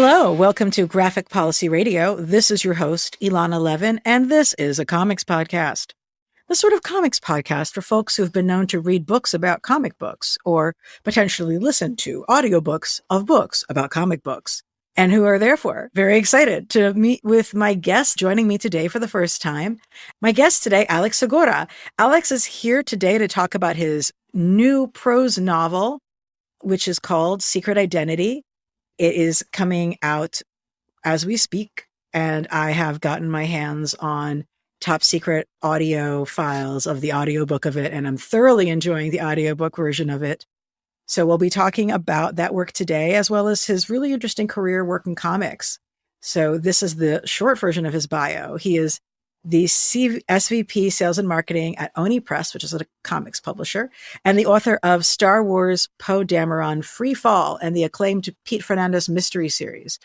Hello, welcome to Graphic Policy Radio. This is your host, Ilana Levin, and this is a comics podcast. The sort of comics podcast for folks who've been known to read books about comic books or potentially listen to audiobooks of books about comic books, and who are therefore very excited to meet with my guest joining me today for the first time. My guest today, Alex Segura. Alex is here today to talk about his new prose novel, which is called Secret Identity. It is coming out as we speak, and I have gotten my hands on top secret audio files of the audiobook of it, and I'm thoroughly enjoying the audiobook version of it. So we'll be talking about that work today, as well as his really interesting career work in comics. So this is the short version of his bio. He is the SVP Sales and Marketing at Oni Press, which is a comics publisher, and the author of Star Wars Poe Dameron Free Fall and the acclaimed Pete Fernandez mystery series.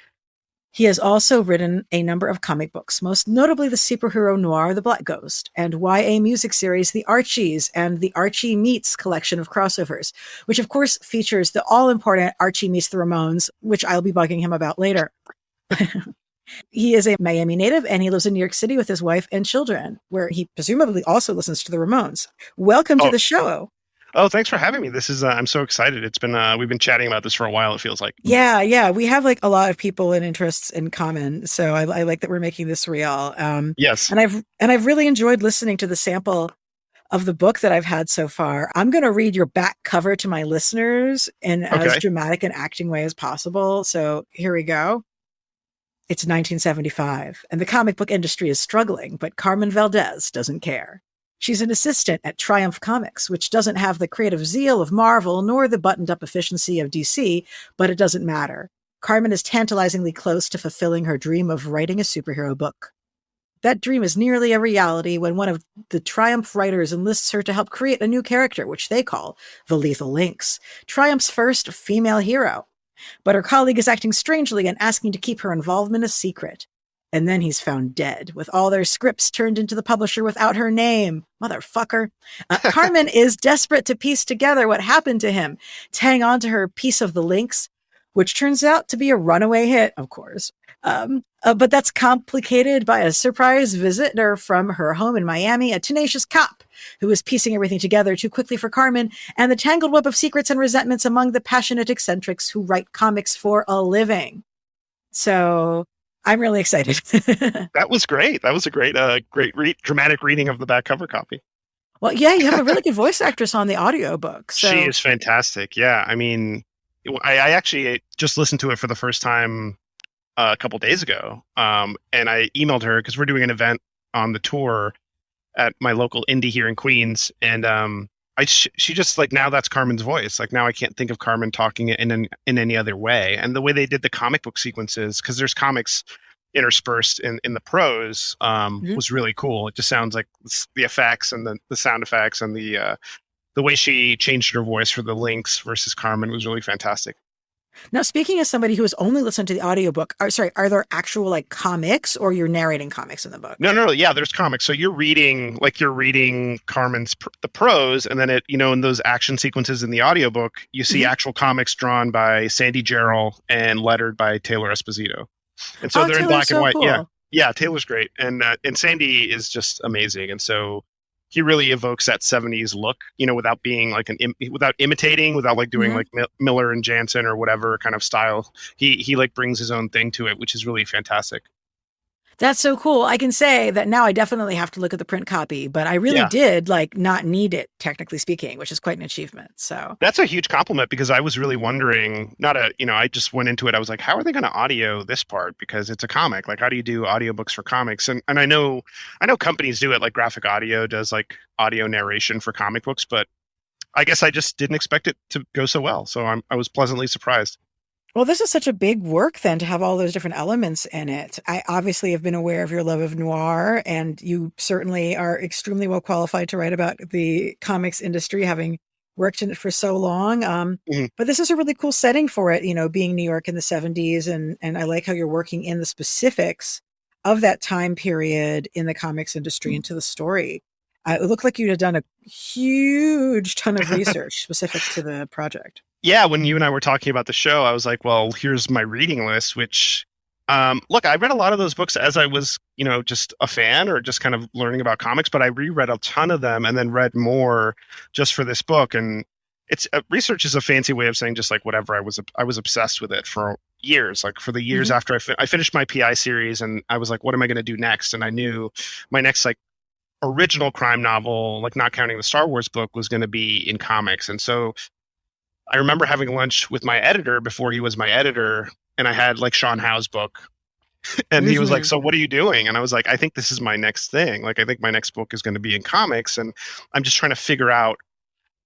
He has also written a number of comic books, most notably the superhero Noir, The Black Ghost, and YA music series The Archies and the Archie Meets collection of crossovers, which of course features the all-important Archie Meets the Ramones, which I'll be bugging him about later. He is a Miami native, and he lives in New York City with his wife and children, where he presumably also listens to the Ramones. Welcome to the show. Oh, thanks for having me. This is, I'm so excited. It's been, we've been chatting about this for a while, it feels like. Yeah. We have like a lot of people and interests in common. So I like that we're making this real. Yes. And I've really enjoyed listening to the sample of the book that I've had so far. I'm going to read your back cover to my listeners in as dramatic an acting way as possible. So here we go. It's 1975, and the comic book industry is struggling, but Carmen Valdez doesn't care. She's an assistant at Triumph Comics, which doesn't have the creative zeal of Marvel nor the buttoned-up efficiency of DC, but it doesn't matter. Carmen is tantalizingly close to fulfilling her dream of writing a superhero book. That dream is nearly a reality when one of the Triumph writers enlists her to help create a new character, which they call the Lethal Lynx, Triumph's first female hero. But her colleague is acting strangely and asking to keep her involvement a secret. And then he's found dead, with all their scripts turned into the publisher without her name. Motherfucker. Carmen is desperate to piece together what happened to him, to hang on to her piece of the Lynx, which turns out to be a runaway hit, of course. But that's complicated by a surprise visitor from her home in Miami, a tenacious cop who is piecing everything together too quickly for Carmen, and the tangled web of secrets and resentments among the passionate eccentrics who write comics for a living. So I'm really excited. That was great. That was a great, dramatic reading of the back cover copy. Well, yeah, you have a really good voice actress on the audiobook. So. She is fantastic. Yeah, I mean, I actually just listened to it for the first time a couple days ago, and I emailed her because we're doing an event on the tour at my local indie here in Queens, and she just like, now that's Carmen's voice. Like, now I can't think of Carmen talking in any other way. And the way they did the comic book sequences, because there's comics interspersed in the prose, was really cool. It just sounds like the effects and the sound effects and the way she changed her voice for the Lynx versus Carmen was really fantastic. Now, speaking as somebody who has only listened to the audiobook, are there actual like comics, or you're narrating comics in the book? No. Yeah, there's comics. So you're reading Carmen's the prose, and then in those action sequences in the audiobook, you see actual comics drawn by Sandy Jarrell and lettered by Taylor Esposito. And so they're in black and white. Cool. Yeah, Taylor's great, and Sandy is just amazing, and so he really evokes that 70s look, without being like without imitating, without like doing like Miller and Jansen or whatever kind of style. He like brings his own thing to it, which is really fantastic. That's so cool. I can say that now I definitely have to look at the print copy, but I really did like not need it, technically speaking, which is quite an achievement. So that's a huge compliment, because I was really wondering, I just went into it. I was like, how are they going to audio this part? Because it's a comic. Like, how do you do audiobooks for comics? And I know companies do it, like Graphic Audio does like audio narration for comic books, but I guess I just didn't expect it to go so well. So I was pleasantly surprised. Well, this is such a big work then to have all those different elements in it. I obviously have been aware of your love of noir, and you certainly are extremely well qualified to write about the comics industry, having worked in it for so long. But this is a really cool setting for it, being New York in the 70s. And I like how you're working in the specifics of that time period in the comics industry into the story. It looked like you had done a huge ton of research specific to the project. Yeah, when you and I were talking about the show, I was like, well, here's my reading list, which look, I read a lot of those books as I was, just a fan or just kind of learning about comics, but I reread a ton of them and then read more just for this book. And it's research is a fancy way of saying just like whatever. I was obsessed with it for years, like for the years Hmm. after I finished my PI series, and I was like, what am I going to do next? And I knew my next like original crime novel, like not counting the Star Wars book, was going to be in comics. And so I remember having lunch with my editor before he was my editor, and I had like Sean Howe's book. And he was like, Hmm. "So what are you doing?" And I was like, "I think this is my next thing. Like, I think my next book is going to be in comics, and I'm just trying to figure out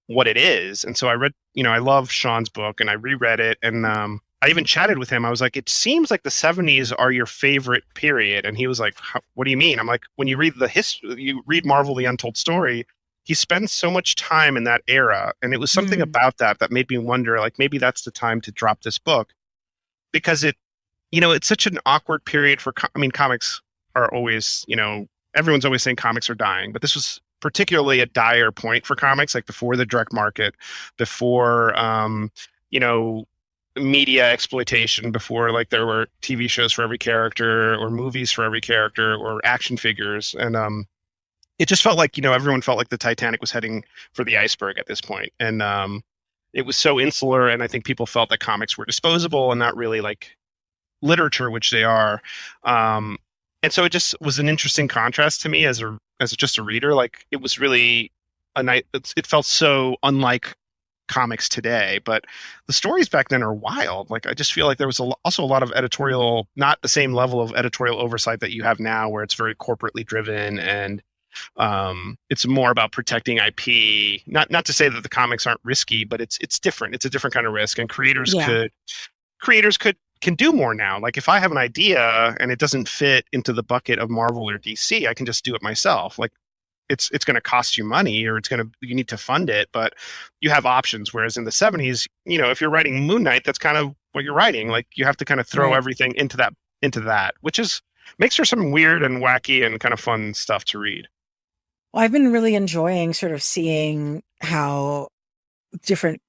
what it is." And so I read, I love Sean's book, and I reread it, and I even chatted with him. I was like, "It seems like the '70s are your favorite period," and he was like, "What do you mean?" I'm like, "When you read the history, you read Marvel: The Untold Story." He spends so much time in that era, and it was something Hmm. about that made me wonder, like maybe that's the time to drop this book because it's such an awkward period for. I mean, comics are always, everyone's always saying comics are dying, but this was particularly a dire point for comics, like before the direct market, before you know, media exploitation, before like there were TV shows for every character or movies for every character or action figures, and it just felt like everyone felt like the Titanic was heading for the iceberg at this point, and it was so insular, and I think people felt that comics were disposable and not really like literature, which they are. Um, and so it just was an interesting contrast to me as just a reader. Like it was really a night. It felt so unlike comics today, but the stories back then are wild. Like I just feel like there was also a lot of editorial, not the same level of editorial oversight that you have now, where it's very corporately driven and it's more about protecting IP. Not to say that the comics aren't risky, but it's different. It's a different kind of risk, and Yeah. creators could can do more now. Like if I have an idea and it doesn't fit into the bucket of Marvel or DC, I can just do it myself. Like it's going to cost you money or you need to fund it, but you have options. Whereas in the '70s, if you're writing Moon Knight, that's kind of what you're writing. Like you have to kind of throw Right. everything into that, which is makes for some weird and wacky and kind of fun stuff to read. Well, I've been really enjoying sort of seeing how different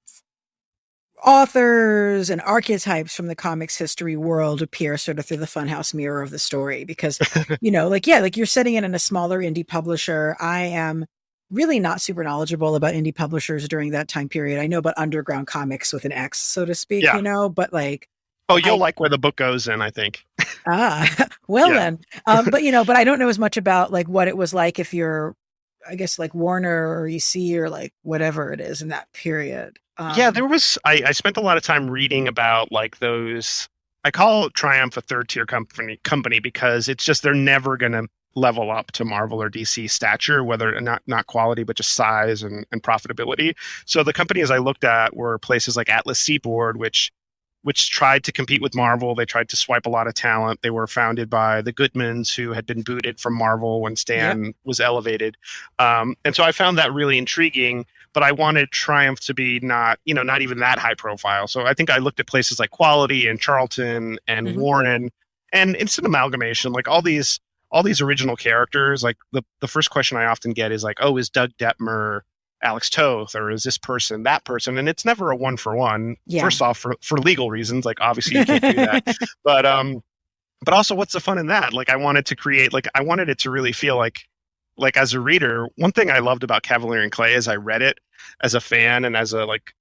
authors and archetypes from the comics history world appear sort of through the funhouse mirror of the story because like yeah, like you're setting it in a smaller indie publisher. I am really not super knowledgeable about indie publishers during that time period. I know about underground comics with an X, so to speak, Yeah. but like Oh, you'll I like where the book goes in, I think. well Yeah. then but but I don't know as much about like what it was like if you're, I guess, like Warner or EC or like whatever it is in that period. Yeah, there was I spent a lot of time reading about like those. I call Triumph a third tier company because it's just they're never gonna level up to Marvel or DC stature, whether not quality, but just size and profitability. So the companies I looked at were places like Atlas Seaboard, which tried to compete with Marvel. They tried to swipe a lot of talent. They were founded by the Goodmans, who had been booted from Marvel when Yep. Stan was elevated. And so I found that really intriguing. But I wanted Triumph to be not even that high profile. So I think I looked at places like Quality and Charlton and Hmm. Warren, and it's an amalgamation. Like all these original characters. Like the first question I often get is like, oh, is Doug Detmer Alex Toth, or is this person that person? And it's never a one for one. Yeah. First off, for legal reasons, like obviously you can't do that. But but also what's the fun in that? Like I wanted it to really feel like as a reader, one thing I loved about Cavalier and Clay as I read it as a fan and as a like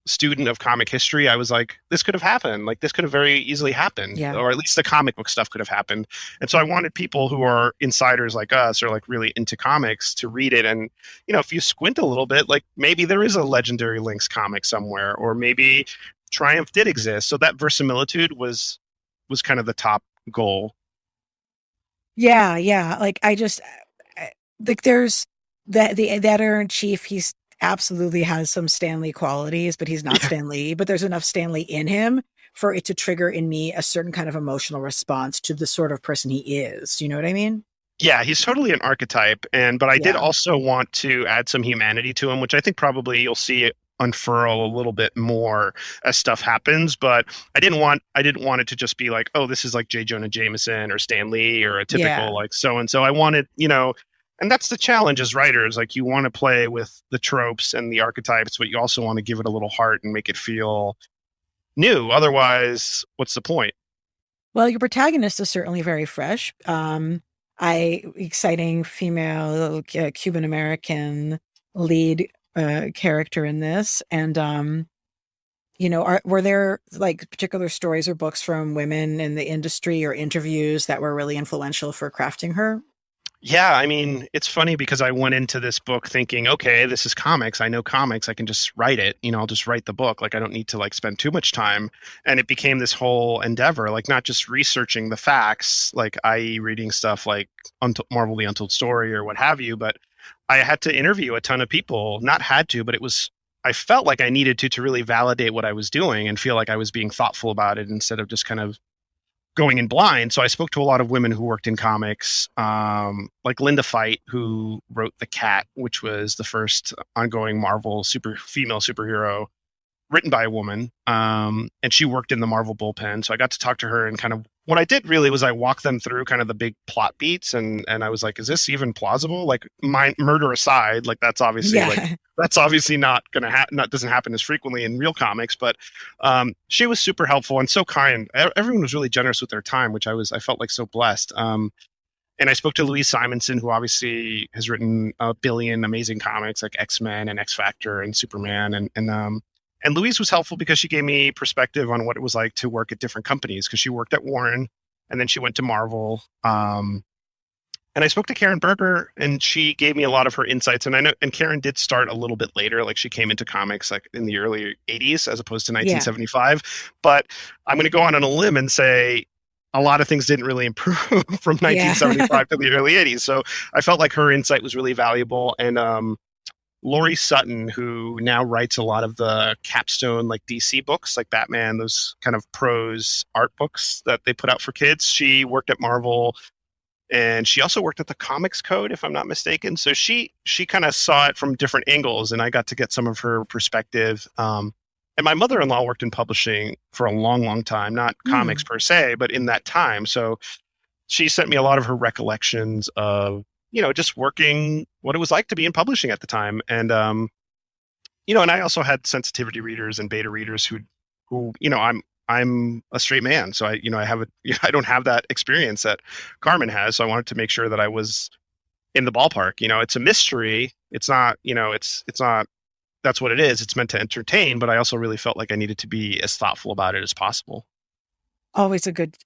student of comic history, I was like, this could have happened. Like this could have very easily happened, Yeah. or at least the comic book stuff could have happened. And so I wanted people who are insiders like us or like really into comics to read it. And, if you squint a little bit, like maybe there is a legendary Lynx comic somewhere, or maybe Triumph did exist. So that verisimilitude was kind of the top goal. Yeah, yeah. Like I just like there's the editor in chief. He's absolutely has some Stanley qualities, but he's not Yeah. Stan Lee. But there's enough Stanley in him for it to trigger in me a certain kind of emotional response to the sort of person he is. You know what I mean? Yeah, he's totally an archetype, but I did Yeah. also want to add some humanity to him, which I think probably you'll see it unfurl a little bit more as stuff happens. But I didn't want it to just be like, oh, this is like J. Jonah Jameson or Stan Lee or a Yeah. typical like so and so. I wanted, And that's the challenge as writers. Like, you want to play with the tropes and the archetypes, but you also want to give it a little heart and make it feel new. Otherwise, what's the point? Well, your protagonist is certainly very fresh. Exciting female Cuban American lead character in this, and were there like particular stories or books from women in the industry or interviews that were really influential for crafting her? Yeah, I mean, it's funny because I went into this book thinking, okay, this is comics. I know comics. I can just write it. I'll just write the book. Like, I don't need to like spend too much time. And it became this whole endeavor, like not just researching the facts, like i.e. reading stuff like Marvel The Untold Story or what have you, but I had to interview a ton of people. Not had to, but I felt like I needed to really validate what I was doing and feel like I was being thoughtful about it instead of just kind of going in blind. So I spoke to a lot of women who worked in comics, like Linda Fight, who wrote The Cat, which was the first ongoing Marvel female superhero written by a woman. And she worked in the Marvel bullpen. So I got to talk to her, and kind of what I did really was I walked them through kind of the big plot beats. And I was like, is this even plausible? Like, murder aside, like that's obviously not going to happen. That doesn't happen as frequently in real comics, but she was super helpful and so kind. Everyone was really generous with their time, which I felt like so blessed. And I spoke to Louise Simonson, who obviously has written a billion amazing comics like X-Men and X-Factor and Superman. And Louise was helpful because she gave me perspective on what it was like to work at different companies, because she worked at Warren and then she went to Marvel. And I spoke to Karen Berger, and she gave me a lot of her insights. And I know, and Karen did start a little bit later, like she came into comics like in the early 80s as opposed to 1975. Yeah. But I'm going to go on a limb and say a lot of things didn't really improve from 1975 to the early 80s. So I felt like her insight was really valuable. And Laurie Sutton, who now writes a lot of the capstone like DC books, like Batman, those kind of prose art books that they put out for kids. She worked at Marvel, and she also worked at the Comics Code, if I'm not mistaken. So she kind of saw it from different angles, and I got to get some of her perspective. And my mother-in-law worked in publishing for a long, long time, not comics per se, but in that time. So she sent me a lot of her recollections of, just working, what it was like to be in publishing at the time. And, and I also had sensitivity readers and beta readers who, I'm a straight man. So I don't have that experience that Carmen has. So I wanted to make sure that I was in the ballpark. It's a mystery. It's not, it's not, that's what it is. It's meant to entertain, but I also really felt like I needed to be as thoughtful about it as possible. Always a good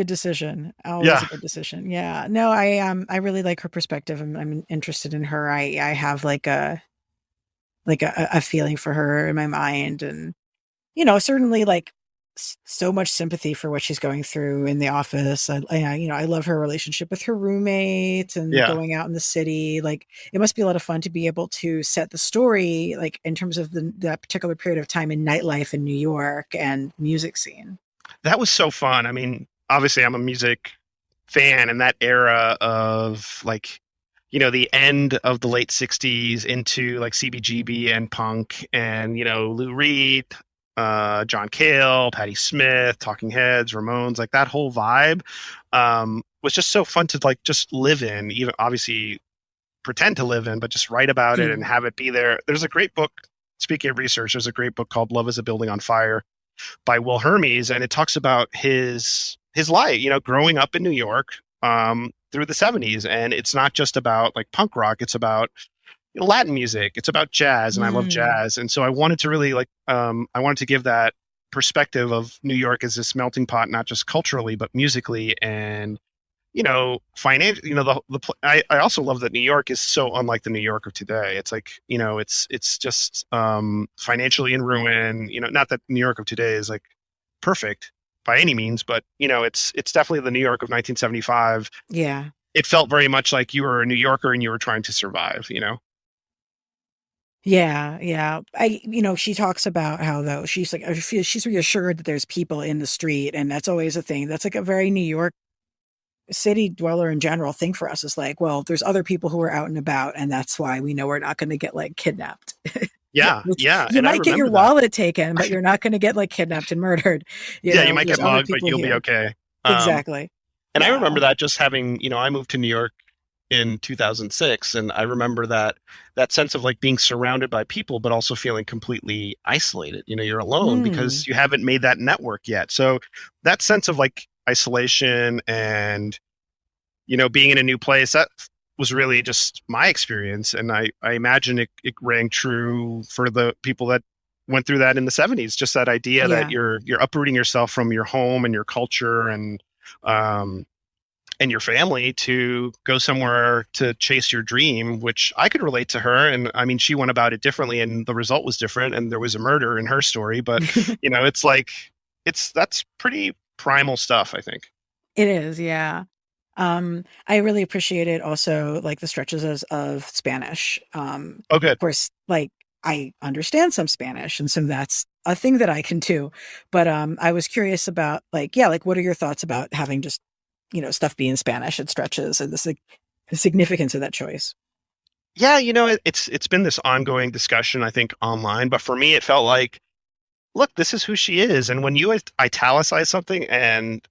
decision. A good decision. Yeah. No, I really like her perspective. I'm interested in her. I have like a feeling for her in my mind, and certainly like so much sympathy for what she's going through in the office. I love her relationship with her roommate and going out in the city. Like, it must be a lot of fun to be able to set the story, like in terms of that particular period of time in nightlife in New York and music scene. That was so fun. I mean, obviously I'm a music fan, and that era of like, the end of the late 60s into like CBGB and punk and, Lou Reed, John Cale, Patti Smith, Talking Heads, Ramones, like that whole vibe was just so fun to like just live in, even obviously pretend to live in, but just write about it and have it be there. There's a great book, speaking of research, there's a great book called Love is a Building on Fire by Will Hermes, and it talks about his life, growing up in New York through the 70s. And it's not just about like punk rock, it's about Latin music, it's about jazz, and I love jazz. And so I wanted to really like I wanted to give that perspective of New York as this melting pot, not just culturally but musically and financially. I also love that New York is so unlike the New York of today. It's like, it's just financially in ruin. Not that New York of today is like perfect by any means, but it's definitely the New York of 1975. Yeah. It felt very much like you were a New Yorker and you were trying to survive, Yeah, yeah. She talks about how though she's like, she's reassured that there's people in the street, and that's always a thing. That's like a very New York city dweller in general thing for us, is like, well, there's other people who are out and about, and that's why we know we're not going to get like kidnapped. Yeah. You might get your wallet taken, but you're not going to get like kidnapped and murdered. You might get mugged, but you'll be okay. Exactly. And I remember that just having, I moved to New York in 2006. And I remember that sense of like being surrounded by people, but also feeling completely isolated. You're alone Mm, because you haven't made that network yet. So that sense of like isolation and, being in a new place, that was really just my experience. And I imagine it rang true for the people that went through that in the 70s, just that idea that yeah. you're uprooting yourself from your home and your culture um, and your family to go somewhere to chase your dream, which I could relate to her. And I mean, she went about it differently and the result was different. And there was a murder in her story, but it's like, that's pretty primal stuff, I think. It is, yeah. I really appreciated also like the stretches of Spanish. Oh, Of good. course, like I understand some Spanish, and so that's a thing that I can do. But I was curious about like, yeah, like what are your thoughts about having just, stuff be in Spanish at stretches and the significance of that choice? Yeah, it's been this ongoing discussion, I think, online. But for me, it felt like, look, this is who she is. And when you italicize something and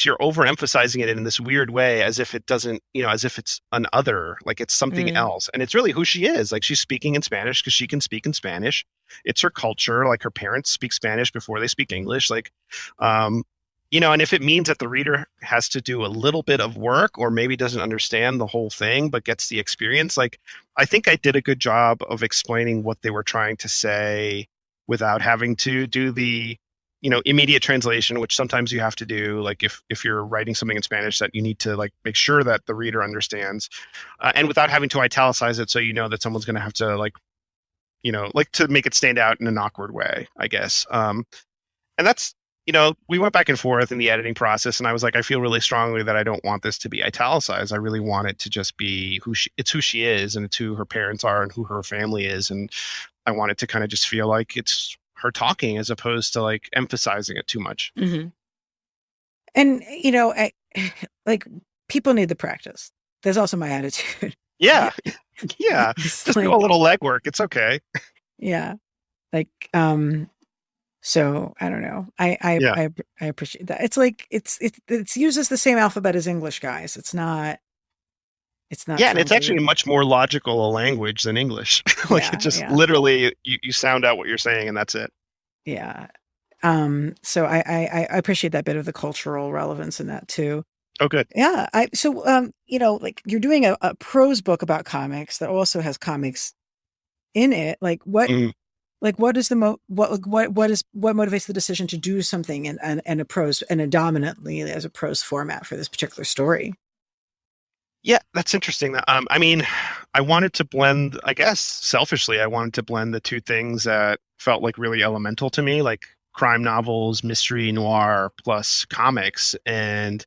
you're overemphasizing it in this weird way, as if it doesn't, as if it's an other, like it's something Mm, else. And it's really who she is. Like she's speaking in Spanish because she can speak in Spanish. It's her culture. Like her parents speak Spanish before they speak English. Like, um, and if it means that the reader has to do a little bit of work or maybe doesn't understand the whole thing, but gets the experience, like I think I did a good job of explaining what they were trying to say without having to do the immediate translation, which sometimes you have to do, like if you're writing something in Spanish that you need to like make sure that the reader understands, and without having to italicize it so that someone's going to have to like like to make it stand out in an awkward way, I guess. And that's we went back and forth in the editing process, and I was like, I feel really strongly that I don't want this to be italicized. I really want it to just be who she is, and it's who her parents are and who her family is, and I want it to kind of just feel like it's her talking as opposed to like emphasizing it too much. hmm And like people need the practice. That's also my attitude. Yeah, yeah. It's Just do a like, little legwork. It's okay. yeah, like so I don't know. Yeah, I appreciate that. It's like it uses the same alphabet as English, guys. It's not yeah, and some it's actually weird. much more logical a language than English. Like it Yeah, just yeah, literally you sound out what you're saying, and that's it. yeah. So I appreciate that bit of the cultural relevance in that too. Oh, good. Yeah. Like you're doing a prose book about comics that also has comics in it. Mm. What is the what motivates the decision to do something in a prose and a dominantly as a prose format for this particular story? Yeah, that's interesting. I mean, I wanted to blend. I guess selfishly, I wanted to blend the two things that felt like really elemental to me, like crime novels, mystery, noir, plus comics, and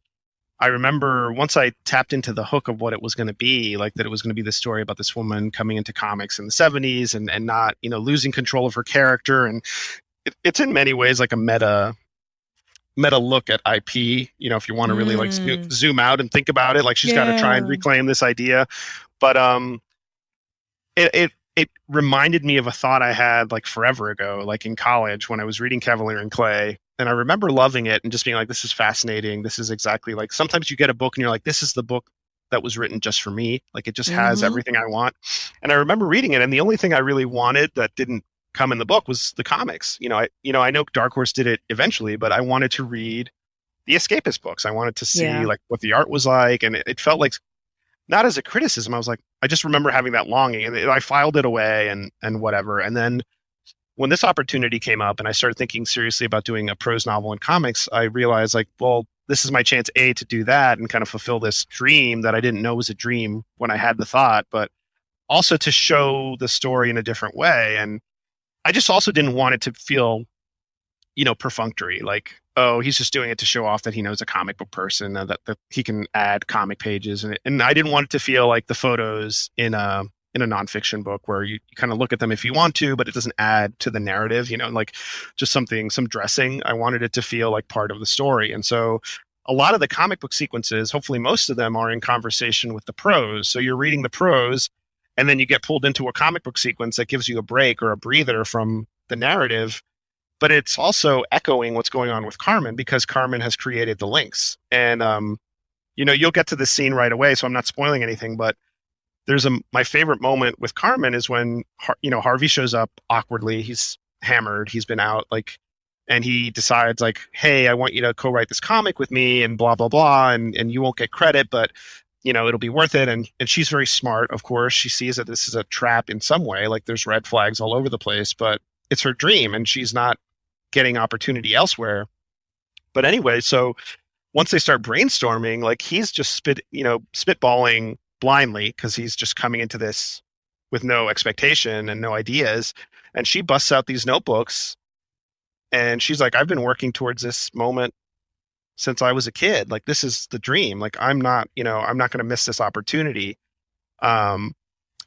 I remember once I tapped into the hook of what it was going to be, like that it was going to be the story about this woman coming into comics in the 70s and not, losing control of her character. And it's in many ways like a meta look at IP, if you want to really like Mm, zoom out and think about it, like she's got to try and yeah. reclaim this idea. But it reminded me of a thought I had like forever ago, like in college when I was reading Cavalier and Clay. And I remember loving it and just being like, this is fascinating. This is exactly like sometimes you get a book and you're like, this is the book that was written just for me. Like it just has Mm-hmm. everything I want. And I remember reading it. And the only thing I really wanted that didn't come in the book was the comics. I know Dark Horse did it eventually, but I wanted to read the escapist books. I wanted to see Yeah. like what the art was like. And it felt like not as a criticism. I was like, I just remember having that longing, and I filed it away and whatever. And then when this opportunity came up, and I started thinking seriously about doing a prose novel in comics, I realized like, well, this is my chance to do that and kind of fulfill this dream that I didn't know was a dream when I had the thought, but also to show the story in a different way. And I just also didn't want it to feel perfunctory, like, oh, he's just doing it to show off that he knows a comic book person, that he can add comic pages. And I didn't want it to feel like the photos in a nonfiction book where you kind of look at them if you want to, but it doesn't add to the narrative, like just some dressing. I wanted it to feel like part of the story. And so a lot of the comic book sequences, hopefully most of them, are in conversation with the prose. So you're reading the prose and then you get pulled into a comic book sequence that gives you a break or a breather from the narrative, but it's also echoing what's going on with Carmen because Carmen has created the Lynx. And you'll get to the scene right away, so I'm not spoiling anything, but my favorite moment with Carmen is when Harvey shows up awkwardly. He's hammered. He's been out, like, and he decides, like, hey, I want you to co-write this comic with me and blah blah blah, and you won't get credit, but it'll be worth it. And she's very smart, of course. She sees that this is a trap in some way, like there's red flags all over the place, but it's her dream and she's not getting opportunity elsewhere. But anyway, so once they start brainstorming, like, he's just spitballing blindly because he's just coming into this with no expectation and no ideas. And she busts out these notebooks and she's like, I've been working towards this moment since I was a kid. Like, this is the dream. Like, I'm not going to miss this opportunity.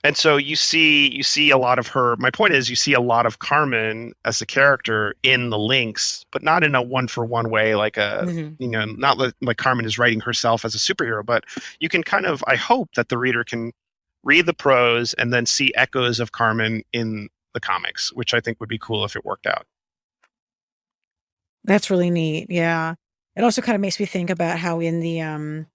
And so you see a lot of her. My point is, you see a lot of Carmen as a character in the Lynx, but not in a one-for-one way, like not like Carmen is writing herself as a superhero, but you can kind of, I hope that the reader can read the prose and then see echoes of Carmen in the comics, which I think would be cool if it worked out. That's really neat. Yeah. It also kind of makes me think about how in the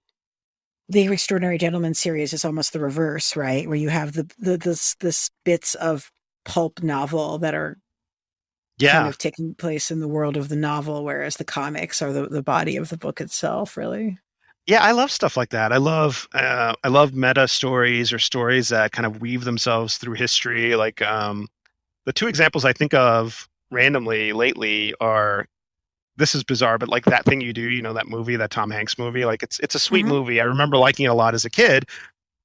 Extraordinary Gentleman series is almost the reverse, right? Where you have this bits of pulp novel that are kind of taking place in the world of the novel, whereas the comics are the body of the book itself, really. Yeah, I love stuff like that. I love meta stories or stories that kind of weave themselves through history. Like, the two examples I think of randomly lately are, this is bizarre, but like That Thing You Do, that movie, that Tom Hanks movie, like it's a sweet movie. I remember liking it a lot as a kid,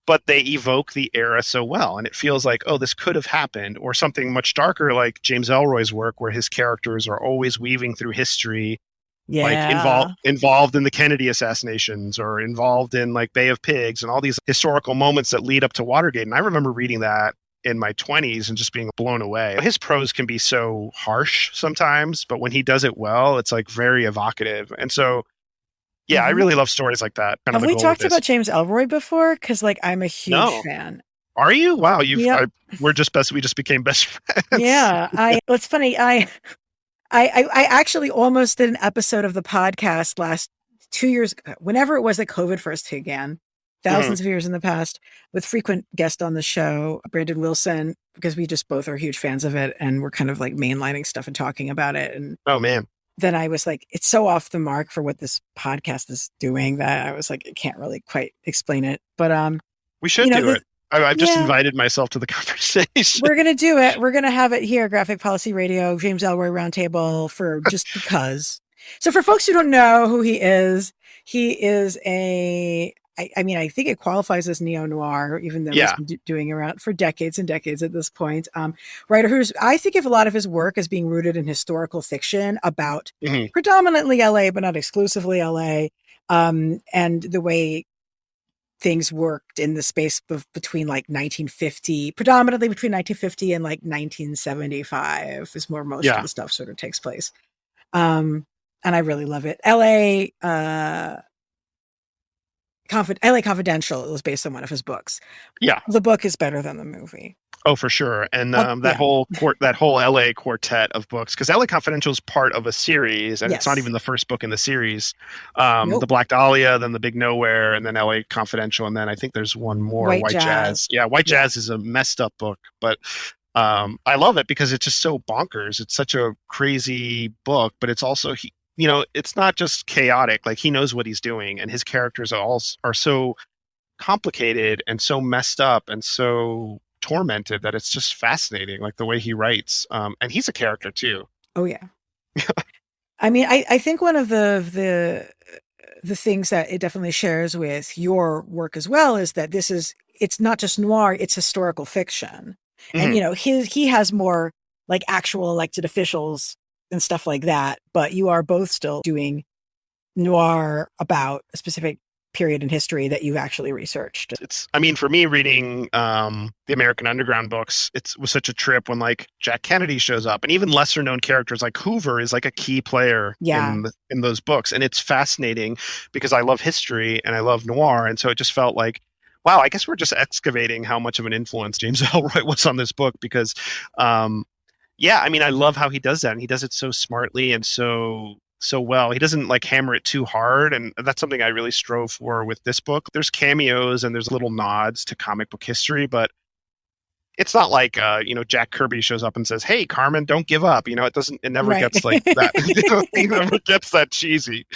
but they evoke the era so well. And it feels like, oh, this could have happened. Or something much darker like James Ellroy's work, where his characters are always weaving through history, like involved in the Kennedy assassinations or involved in like Bay of Pigs and all these historical moments that lead up to Watergate. And I remember reading that in my 20s and just being blown away. His prose can be so harsh sometimes, but when he does it well, it's like very evocative. And so, yeah, I really love stories like that. Have we talked about James Ellroy before? Because like, I'm a huge fan. Are you? Wow, we just became best friends. Yeah, it's funny. I actually almost did an episode of the podcast last 2 years ago, whenever it was that COVID first began. Thousands of years in the past, with frequent guest on the show, Brandon Wilson, because we just both are huge fans of it and we're kind of like mainlining stuff and talking about it. And oh man, then I was like, it's so off the mark for what this podcast is doing that I was like, I can't really quite explain it. But we should do it. I've just invited myself to the conversation. We're gonna do it. We're gonna have it here, Graphic Policy Radio, James Ellroy Roundtable, for just because. So for folks who don't know who he is I mean, I think it qualifies as neo-noir, even though he's been doing around for decades and decades at this point. Writer who's, I think of a lot of his work as being rooted in historical fiction about predominantly LA, but not exclusively LA, and the way things worked in the space between like 1950, predominantly between 1950 and like 1975 is where most of the stuff sort of takes place. And I really love it. LA Confidential was based on one of his books. Yeah. The book is better than the movie. Oh, for sure. And that whole LA quartet of books, because LA Confidential is part of a series, and it's not even the first book in the series. The Black Dahlia, then The Big Nowhere, and then LA Confidential, and then I think there's one more, White Jazz. Yeah, White Jazz is a messed up book, but I love it because it's just so bonkers. It's such a crazy book, but it's also it's not just chaotic. Like, he knows what he's doing, and his characters are so complicated and so messed up and so tormented that it's just fascinating, like the way he writes. And he's a character too. Oh yeah. I mean, I think one of the things that it definitely shares with your work as well is that it's not just noir, it's historical fiction. And he has more like actual elected officials and stuff like that, but you are both still doing noir about a specific period in history that you've actually researched. For me, reading the American Underground books, it was such a trip when like Jack Kennedy shows up, and even lesser known characters like Hoover is like a key player in those books. And it's fascinating because I love history and I love noir. And so it just felt like, wow, I guess we're just excavating how much of an influence James Ellroy was on this book, because I love how he does that, and he does it so smartly and so so well. He doesn't like hammer it too hard, and that's something I really strove for with this book. There's cameos and there's little nods to comic book history, but it's not like Jack Kirby shows up and says, "Hey, Carmen, don't give up." It never Right. gets like that. It never gets that cheesy.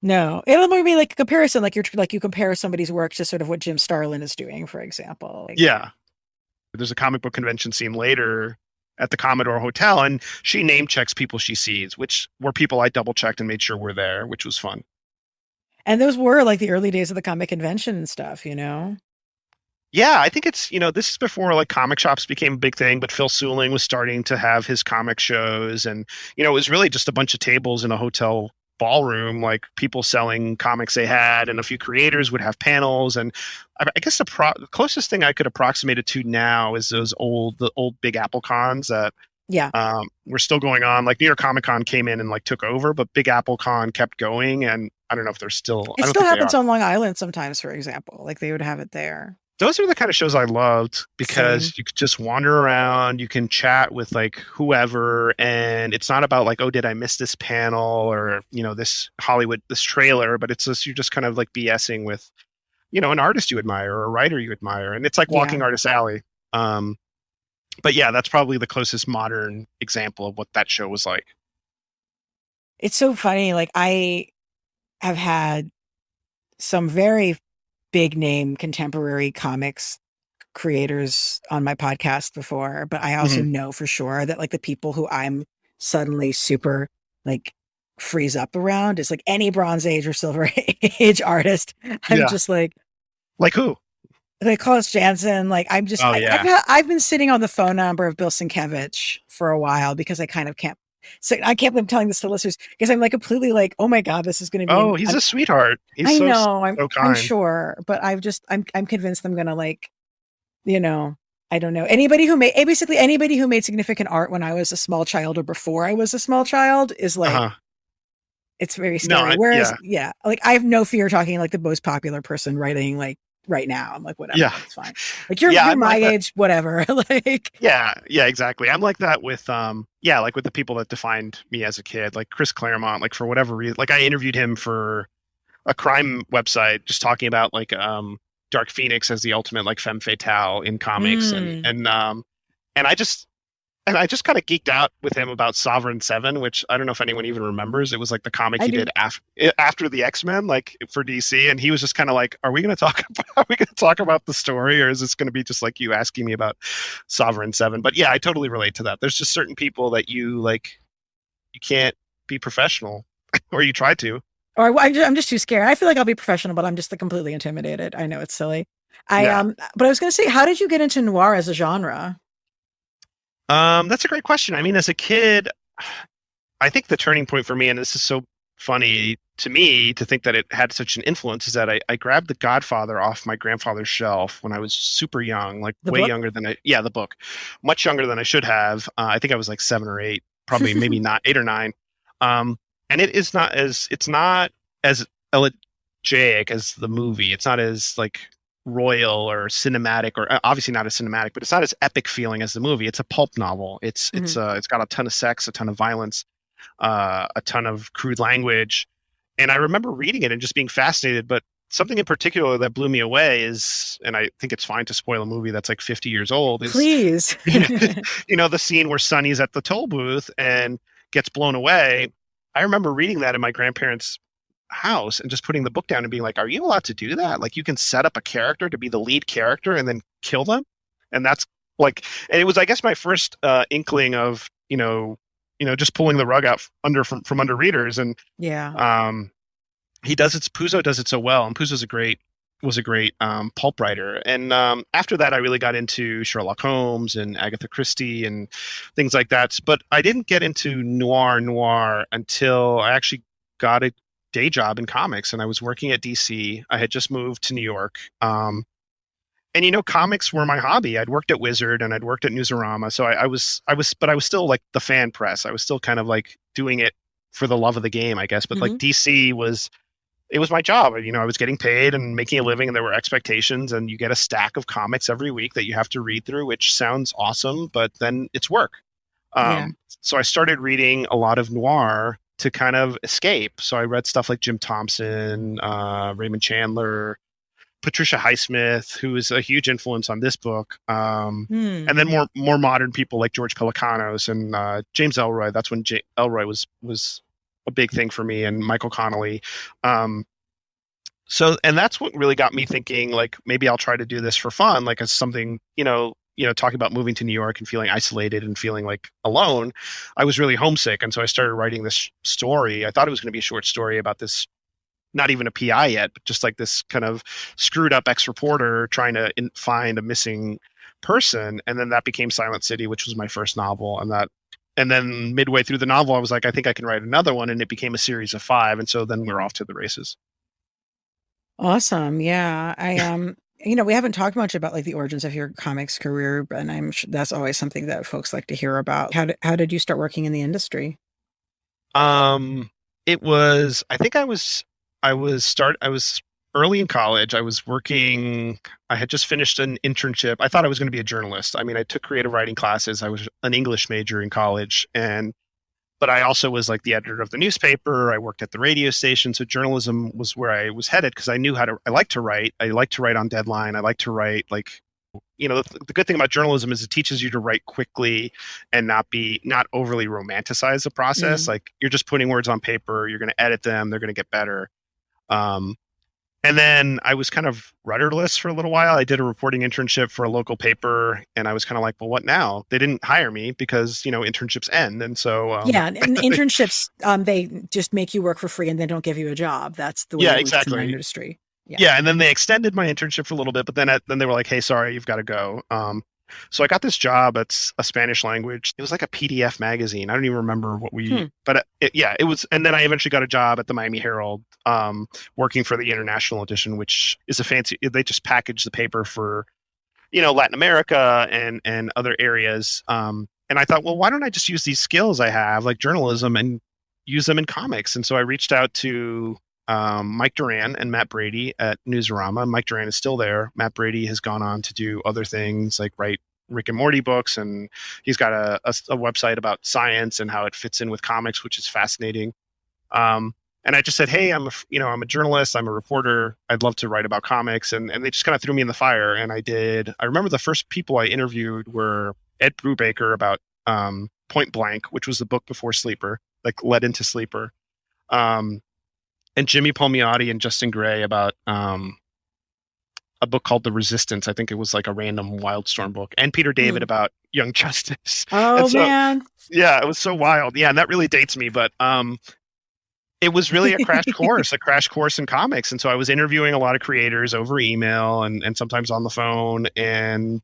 No, it'll more be like a comparison, like you compare somebody's work to sort of what Jim Starlin is doing, for example. Yeah, there's a comic book convention scene later at the Commodore Hotel, and she name checks people she sees, which were people I double checked and made sure were there, which was fun. And those were like the early days of the comic convention and stuff, Yeah, I think it's, this is before like comic shops became a big thing, but Phil Seuling was starting to have his comic shows. And, it was really just a bunch of tables in a hotel ballroom, like people selling comics they had, and a few creators would have panels. And I guess the closest thing I could approximate it to now is the old Big Apple cons that were still going on. Like New York Comic Con came in and like took over, but Big Apple Con kept going. And I don't know if they're still. It still happens on Long Island sometimes, for example. Like they would have it there. Those are the kind of shows I loved because Same. you could just wander around, you can chat with like whoever, and it's not about like, oh, did I miss this panel or, this trailer, but it's just, you're just kind of like BSing with, an artist you admire or a writer you admire. And it's like walking Artist Alley. But yeah, that's probably the closest modern example of what that show was like. It's so funny. Like I have had some very big name contemporary comics creators on my podcast before, but I also know for sure that like the people who I'm suddenly super like freeze up around is like any Bronze Age or Silver Age artist. I'm just like who? Like Carlos Jansen. Like I'm just, I've been sitting on the phone number of Bill Sienkiewicz for a while because I kind of can't. So I can't believe I'm telling this to listeners because I'm like completely like, oh my God, this is going to be. Oh, he's a sweetheart. He's I'm sure, but I'm convinced I'm going to like, I don't know. Basically anybody who made significant art when I was a small child or before I was a small child is like, it's very scary. Whereas, like I have no fear talking like the most popular person writing like right now. I'm like, whatever, it's fine. Like you're my age, whatever. Like yeah, exactly. I'm like that with like with the people that defined me as a kid, like Chris Claremont, like for whatever reason, like I interviewed him for a crime website just talking about like Dark Phoenix as the ultimate like femme fatale in comics and I just kind of geeked out with him about Sovereign 7, which I don't know if anyone even remembers. It was like the comic he did after the X-Men, like for DC. And he was just kind of like, are we going to talk about the story, or is this going to be just like you asking me about Sovereign 7? But yeah, I totally relate to that. There's just certain people that you can't be professional or you try to. Or I'm just too scared. I feel like I'll be professional, but I'm just completely intimidated. I know it's silly. But I was going to say, how did you get into noir as a genre? That's a great question. I mean, as a kid, I think the turning point for me, and this is so funny to me to think that it had such an influence, is that I grabbed The Godfather off my grandfather's shelf when I was super young, like younger than the book, much younger than I should have. I think I was like 7 or 8, probably maybe not 8 or 9. And it's not as elegiac as the movie. It's not as like royal or cinematic, or obviously not as cinematic, but it's not as epic feeling as the movie. It's a pulp novel. It's got a ton of sex, a ton of violence, a ton of crude language. And I remember reading it and just being fascinated, but something in particular that blew me away is, and I think it's fine to spoil a movie that's like 50 years old, is please, the scene where Sonny's at the toll booth and gets blown away. I remember reading that in my grandparents' house and just putting the book down and being like, are you allowed to do that? Like you can set up a character to be the lead character and then kill them? And that's like, and it was, I guess, my first inkling of, just pulling the rug out from under readers. And Puzo does it so well. And Puzo was a great pulp writer. And after that, I really got into Sherlock Holmes and Agatha Christie and things like that. But I didn't get into noir until I actually got a day job in comics, and I was working at DC. I had just moved to New York. And comics were my hobby. I'd worked at Wizard and I'd worked at Newsarama. So I was still like the fan press. I was still kind of like doing it for the love of the game, I guess. But like DC was my job. I was getting paid and making a living, and there were expectations, and you get a stack of comics every week that you have to read through, which sounds awesome, but then it's work. So I started reading a lot of noir to kind of escape. So I read stuff like Jim Thompson, Raymond Chandler, Patricia Highsmith, who is a huge influence on this book. And then more modern people like George Pelecanos and James Ellroy. That's when Ellroy was a big thing for me, and Michael Connolly. And that's what really got me thinking, like, maybe I'll try to do this for fun, like as something, talking about moving to New York and feeling isolated and feeling like alone. I was really homesick. And so I started writing this story. I thought it was going to be a short story about this, not even a PI yet, but just like this kind of screwed up ex-reporter trying to find a missing person. And then that became Silent City, which was my first novel. And then midway through the novel, I was like, I think I can write another one. And it became a series of 5. And so then we're off to the races. Awesome. Yeah. We haven't talked much about like the origins of your comics career, and I'm sure that's always something that folks like to hear about. How did you start working in the industry? It was, I think I was early in college. I was working, I had just finished an internship. I thought I was going to be a journalist. I mean, I took creative writing classes. I was an English major in college, but I also was like the editor of the newspaper. I worked at the radio station. So journalism was where I was headed because I knew I like to write. I like to write on deadline. I like to write the good thing about journalism is it teaches you to write quickly and not overly romanticize the process. Like you're just putting words on paper. You're going to edit them. They're going to get better. And then I was kind of rudderless for a little while. I did a reporting internship for a local paper, and I was kind of like, well, what now? They didn't hire me because, internships end. And so... and internships, they just make you work for free and then don't give you a job. That's the way it works in our industry. Yeah, and then they extended my internship for a little bit, but then they were like, hey, sorry, you've got to go. So I got this job at a Spanish language. It was like a PDF magazine. I don't even remember what but it was. And then I eventually got a job at the Miami Herald, working for the International Edition, which is they just package the paper for, Latin America and other areas. And I thought, well, why don't I just use these skills I have, like journalism, and use them in comics? And so I reached out to Mike Duran and Matt Brady at Newsarama. Mike Duran is still there. Matt Brady has gone on to do other things like write Rick and Morty books, and he's got a website about science and how it fits in with comics, which is fascinating. And I just said, hey, I'm a journalist, I'm a reporter, I'd love to write about comics, and they just kind of threw me in the fire, and I did. I remember the first people I interviewed were Ed Brubaker about Point Blank, which was the book before Sleeper, like led into Sleeper. And Jimmy Palmiotti and Justin Gray about a book called The Resistance. I think it was like a random Wildstorm book. And Peter David about Young Justice. Oh, man. Yeah, it was so wild. Yeah, and that really dates me. But it was really a crash course in comics. And so I was interviewing a lot of creators over email and sometimes on the phone. And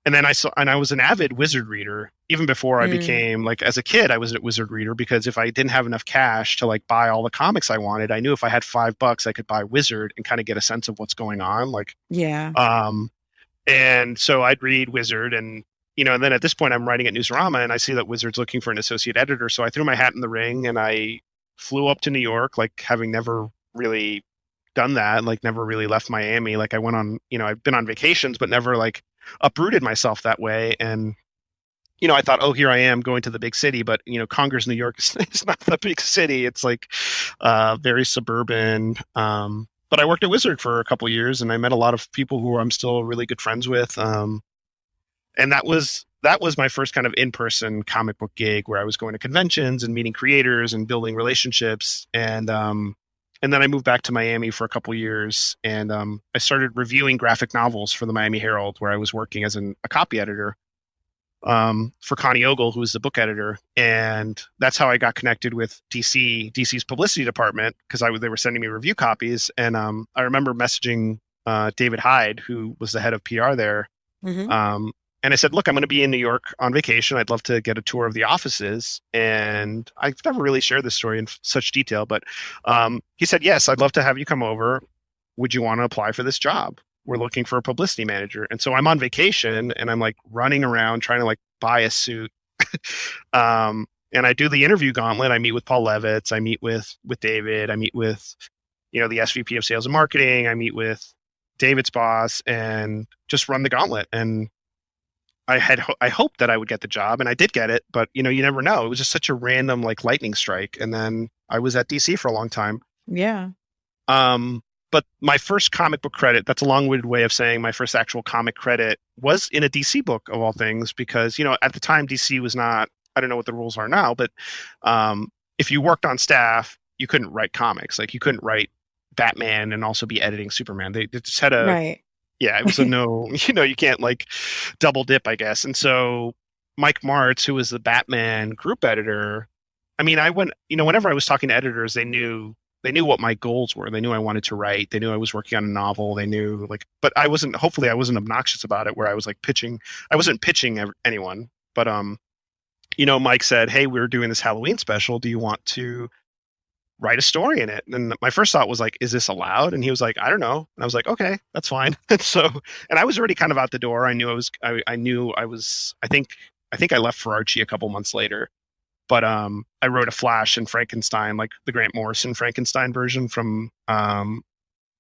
then I was an avid Wizard reader even before I became, like, as a kid, I was a Wizard reader because if I didn't have enough cash to like buy all the comics I wanted, I knew if I had $5 I could buy Wizard and kind of get a sense of what's going on. Like, and so I'd read Wizard, and and then at this point I'm writing at Newsarama, and I see that Wizard's looking for an associate editor. So I threw my hat in the ring and I flew up to New York, like having never really done that, like never really left Miami. Like I went on, I've been on vacations, but never like uprooted myself that way. And, I thought, oh, here I am going to the big city, but, Congers, New York is not the big city. It's like very suburban. But I worked at Wizard for a couple of years, and I met a lot of people who I'm still really good friends with. And that was my first kind of in-person comic book gig where I was going to conventions and meeting creators and building relationships. And then I moved back to Miami for a couple of years, and I started reviewing graphic novels for the Miami Herald, where I was working as a copy editor for Connie Ogle, who was the book editor. And that's how I got connected with DC's publicity department, because they were sending me review copies. And I remember messaging David Hyde, who was the head of PR there. And I said, look, I'm going to be in New York on vacation. I'd love to get a tour of the offices. And I've never really shared this story in such detail, but he said, yes, I'd love to have you come over. Would you want to apply for this job? We're looking for a publicity manager. And so I'm on vacation and I'm like running around trying to like buy a suit. And I do the interview gauntlet. I meet with Paul Levitz. I meet with David. I meet with, the SVP of sales and marketing. I meet with David's boss and just run the gauntlet. And I hoped that I would get the job, and I did get it, but you never know. It was just such a random like lightning strike, and then I was at DC for a long time. Yeah. Um, but my first comic book credit, that's a long-winded way of saying my first actual comic credit was in a DC book of all things, because at the time DC was not, I don't know what the rules are now, but if you worked on staff, you couldn't write comics. Like you couldn't write Batman and also be editing Superman. They just had a Right. yeah, it was a no, you can't like double dip, I guess. And so Mike Martz, who was the Batman group editor, I mean, I went, whenever I was talking to editors, they knew what my goals were. They knew I wanted to write. They knew I was working on a novel. They knew but hopefully I wasn't obnoxious about it where I was like pitching. I wasn't pitching anyone, but Mike said, "Hey, we're doing this Halloween special. Do you want to write a story in it?" And my first thought was like, "Is this allowed?" And he was like, "I don't know." And I was like, "Okay, that's fine." And I was already kind of out the door. I knew I was, I think I left for Archie a couple months later. But I wrote a Flash and Frankenstein, like the Grant Morrison Frankenstein version from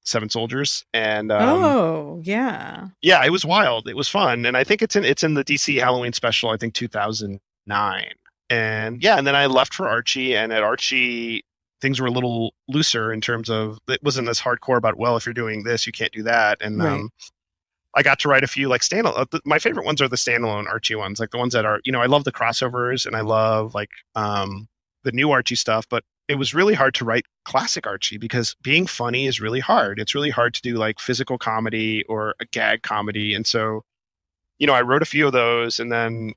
Seven Soldiers, and Oh, yeah. yeah, it was wild. It was fun, and I think it's in the DC Halloween special. I think 2009, and yeah, and then I left for Archie, and at Archie things were a little looser in terms of it wasn't as hardcore about, well, if you're doing this, you can't do that, and Right. I got to write a few like standalone. My favorite ones are the standalone Archie ones, like the ones that are, I love the crossovers and I love like the new Archie stuff, but it was really hard to write classic Archie because being funny is really hard. It's really hard to do like physical comedy or a gag comedy. And so, I wrote a few of those, and then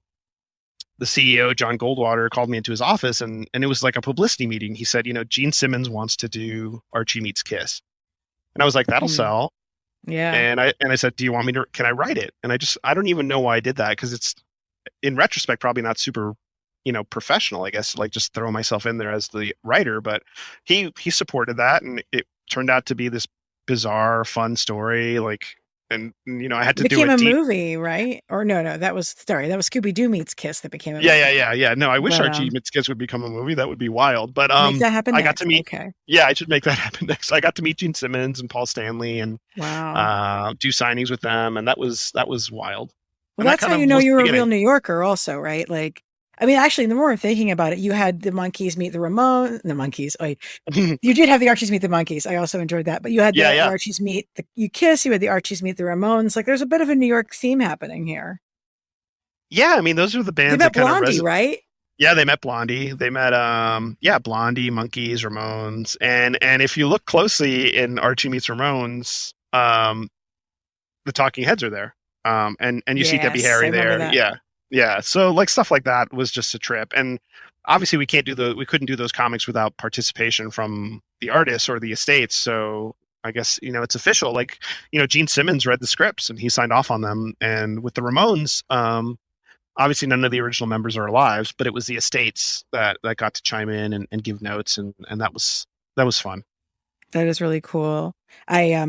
the CEO, John Goldwater, called me into his office, and it was like a publicity meeting. He said, Gene Simmons wants to do Archie Meets Kiss. And I was like, that'll Hmm. sell. Yeah. And I said, do you want me to, can I write it? And I don't even know why I did that, because it's in retrospect probably not super, professional, I guess, like just throw myself in there as the writer. But he supported that, and it turned out to be this bizarre, fun story. Like, and I had It to do became a a deep. movie, right? Or no, that was Scooby-Doo meets Kiss that became a Yeah, movie. yeah. No, I wish But Archie Meets Kids would become a movie. That would be wild. But make that happen I got to next. meet. Okay. Yeah, I should make that happen next. I got to meet Gene Simmons and Paul Stanley, and Wow. do signings with them, and that was wild. Well, And that that's how kind you of know was the you're a real beginning. New Yorker also, right? Like, I mean, actually, the more I'm thinking about it, you had the Monkees meet the Ramones, the Monkees. Oh, you did have the Archies meet the Monkees. I also enjoyed that. But you had Yeah, the yeah. Archies meet the You Kiss. You had the Archies meet the Ramones. Like, there's a bit of a New York theme happening here. Yeah, I mean, those are the They bands that met kind of Blondie, right? Yeah, they met Blondie. They met Blondie, Monkees, Ramones. And if you look closely in Archie Meets Ramones, the Talking Heads are there. And you see Debbie Yes, I Harry remember there. that. Yeah. Yeah. So like stuff like that was just a trip. And obviously we couldn't do those comics without participation from the artists or the estates. So I guess, it's official. Like, Gene Simmons read the scripts and he signed off on them. And with the Ramones, obviously none of the original members are alive, but it was the estates that got to chime in and give notes, and that was fun. That is really cool. I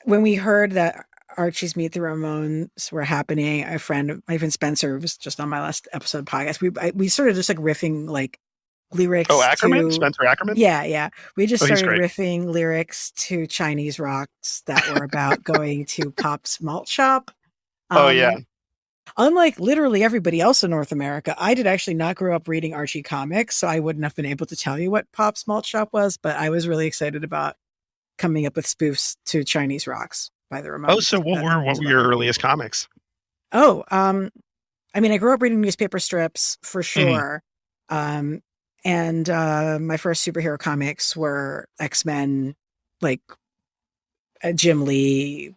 when we heard that Archie's Meet the Ramones were happening, my friend Spencer was just on my last episode podcast. We started just like riffing like Oh, lyrics Ackerman, to, Spencer Ackerman. yeah. We just Oh, he's started great. riffing lyrics to Chinese rocks that were about going to Pop's malt shop. Oh yeah. Um, Unlike literally everybody else in North America, I did actually not grow up reading Archie comics, so I wouldn't have been able to tell you what Pop's malt shop was, but I was really excited about coming up with spoofs to Chinese rocks by the Oh, Ramones so what as were your well. earliest comics? Oh, I mean, I grew up reading newspaper strips for Mhm. sure. Um, and my first superhero comics were X-Men, like Jim Lee,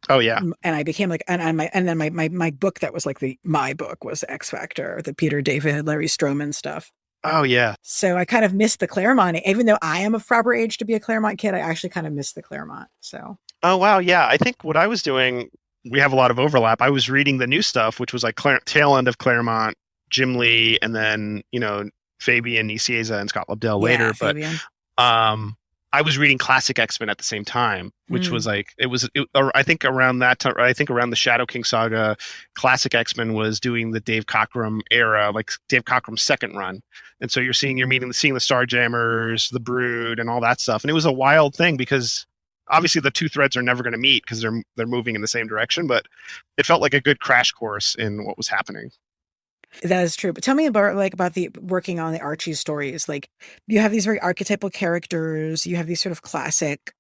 Oh yeah. and I became like, and then my book that was like my book was X Factor, the Peter David, Larry Stroman stuff. Oh yeah. So I kind of missed the Claremont, even though I am a proper age to be a Claremont kid. I actually kind of missed the Claremont. So Oh wow. Yeah. I think what I was doing, we have a lot of overlap. I was reading the new stuff, which was like tail end of Claremont, Jim Lee, and then Fabian Nicieza and Scott Lobdell yeah, later. But Fabian. I was reading classic X-Men at the same time, which was Mm. like or I think around that time, I think around the Shadow King saga, classic X-Men was doing the Dave Cockrum era, like Dave Cockrum's second run. And so seeing the Starjammers, the Brood, and all that stuff. And it was a wild thing because obviously the two threads are never going to meet because they're moving in the same direction, but it felt like a good crash course in what was happening. That is true. But tell me about the working on the Archie stories. Like you have these very archetypal characters, you have these sort of classic,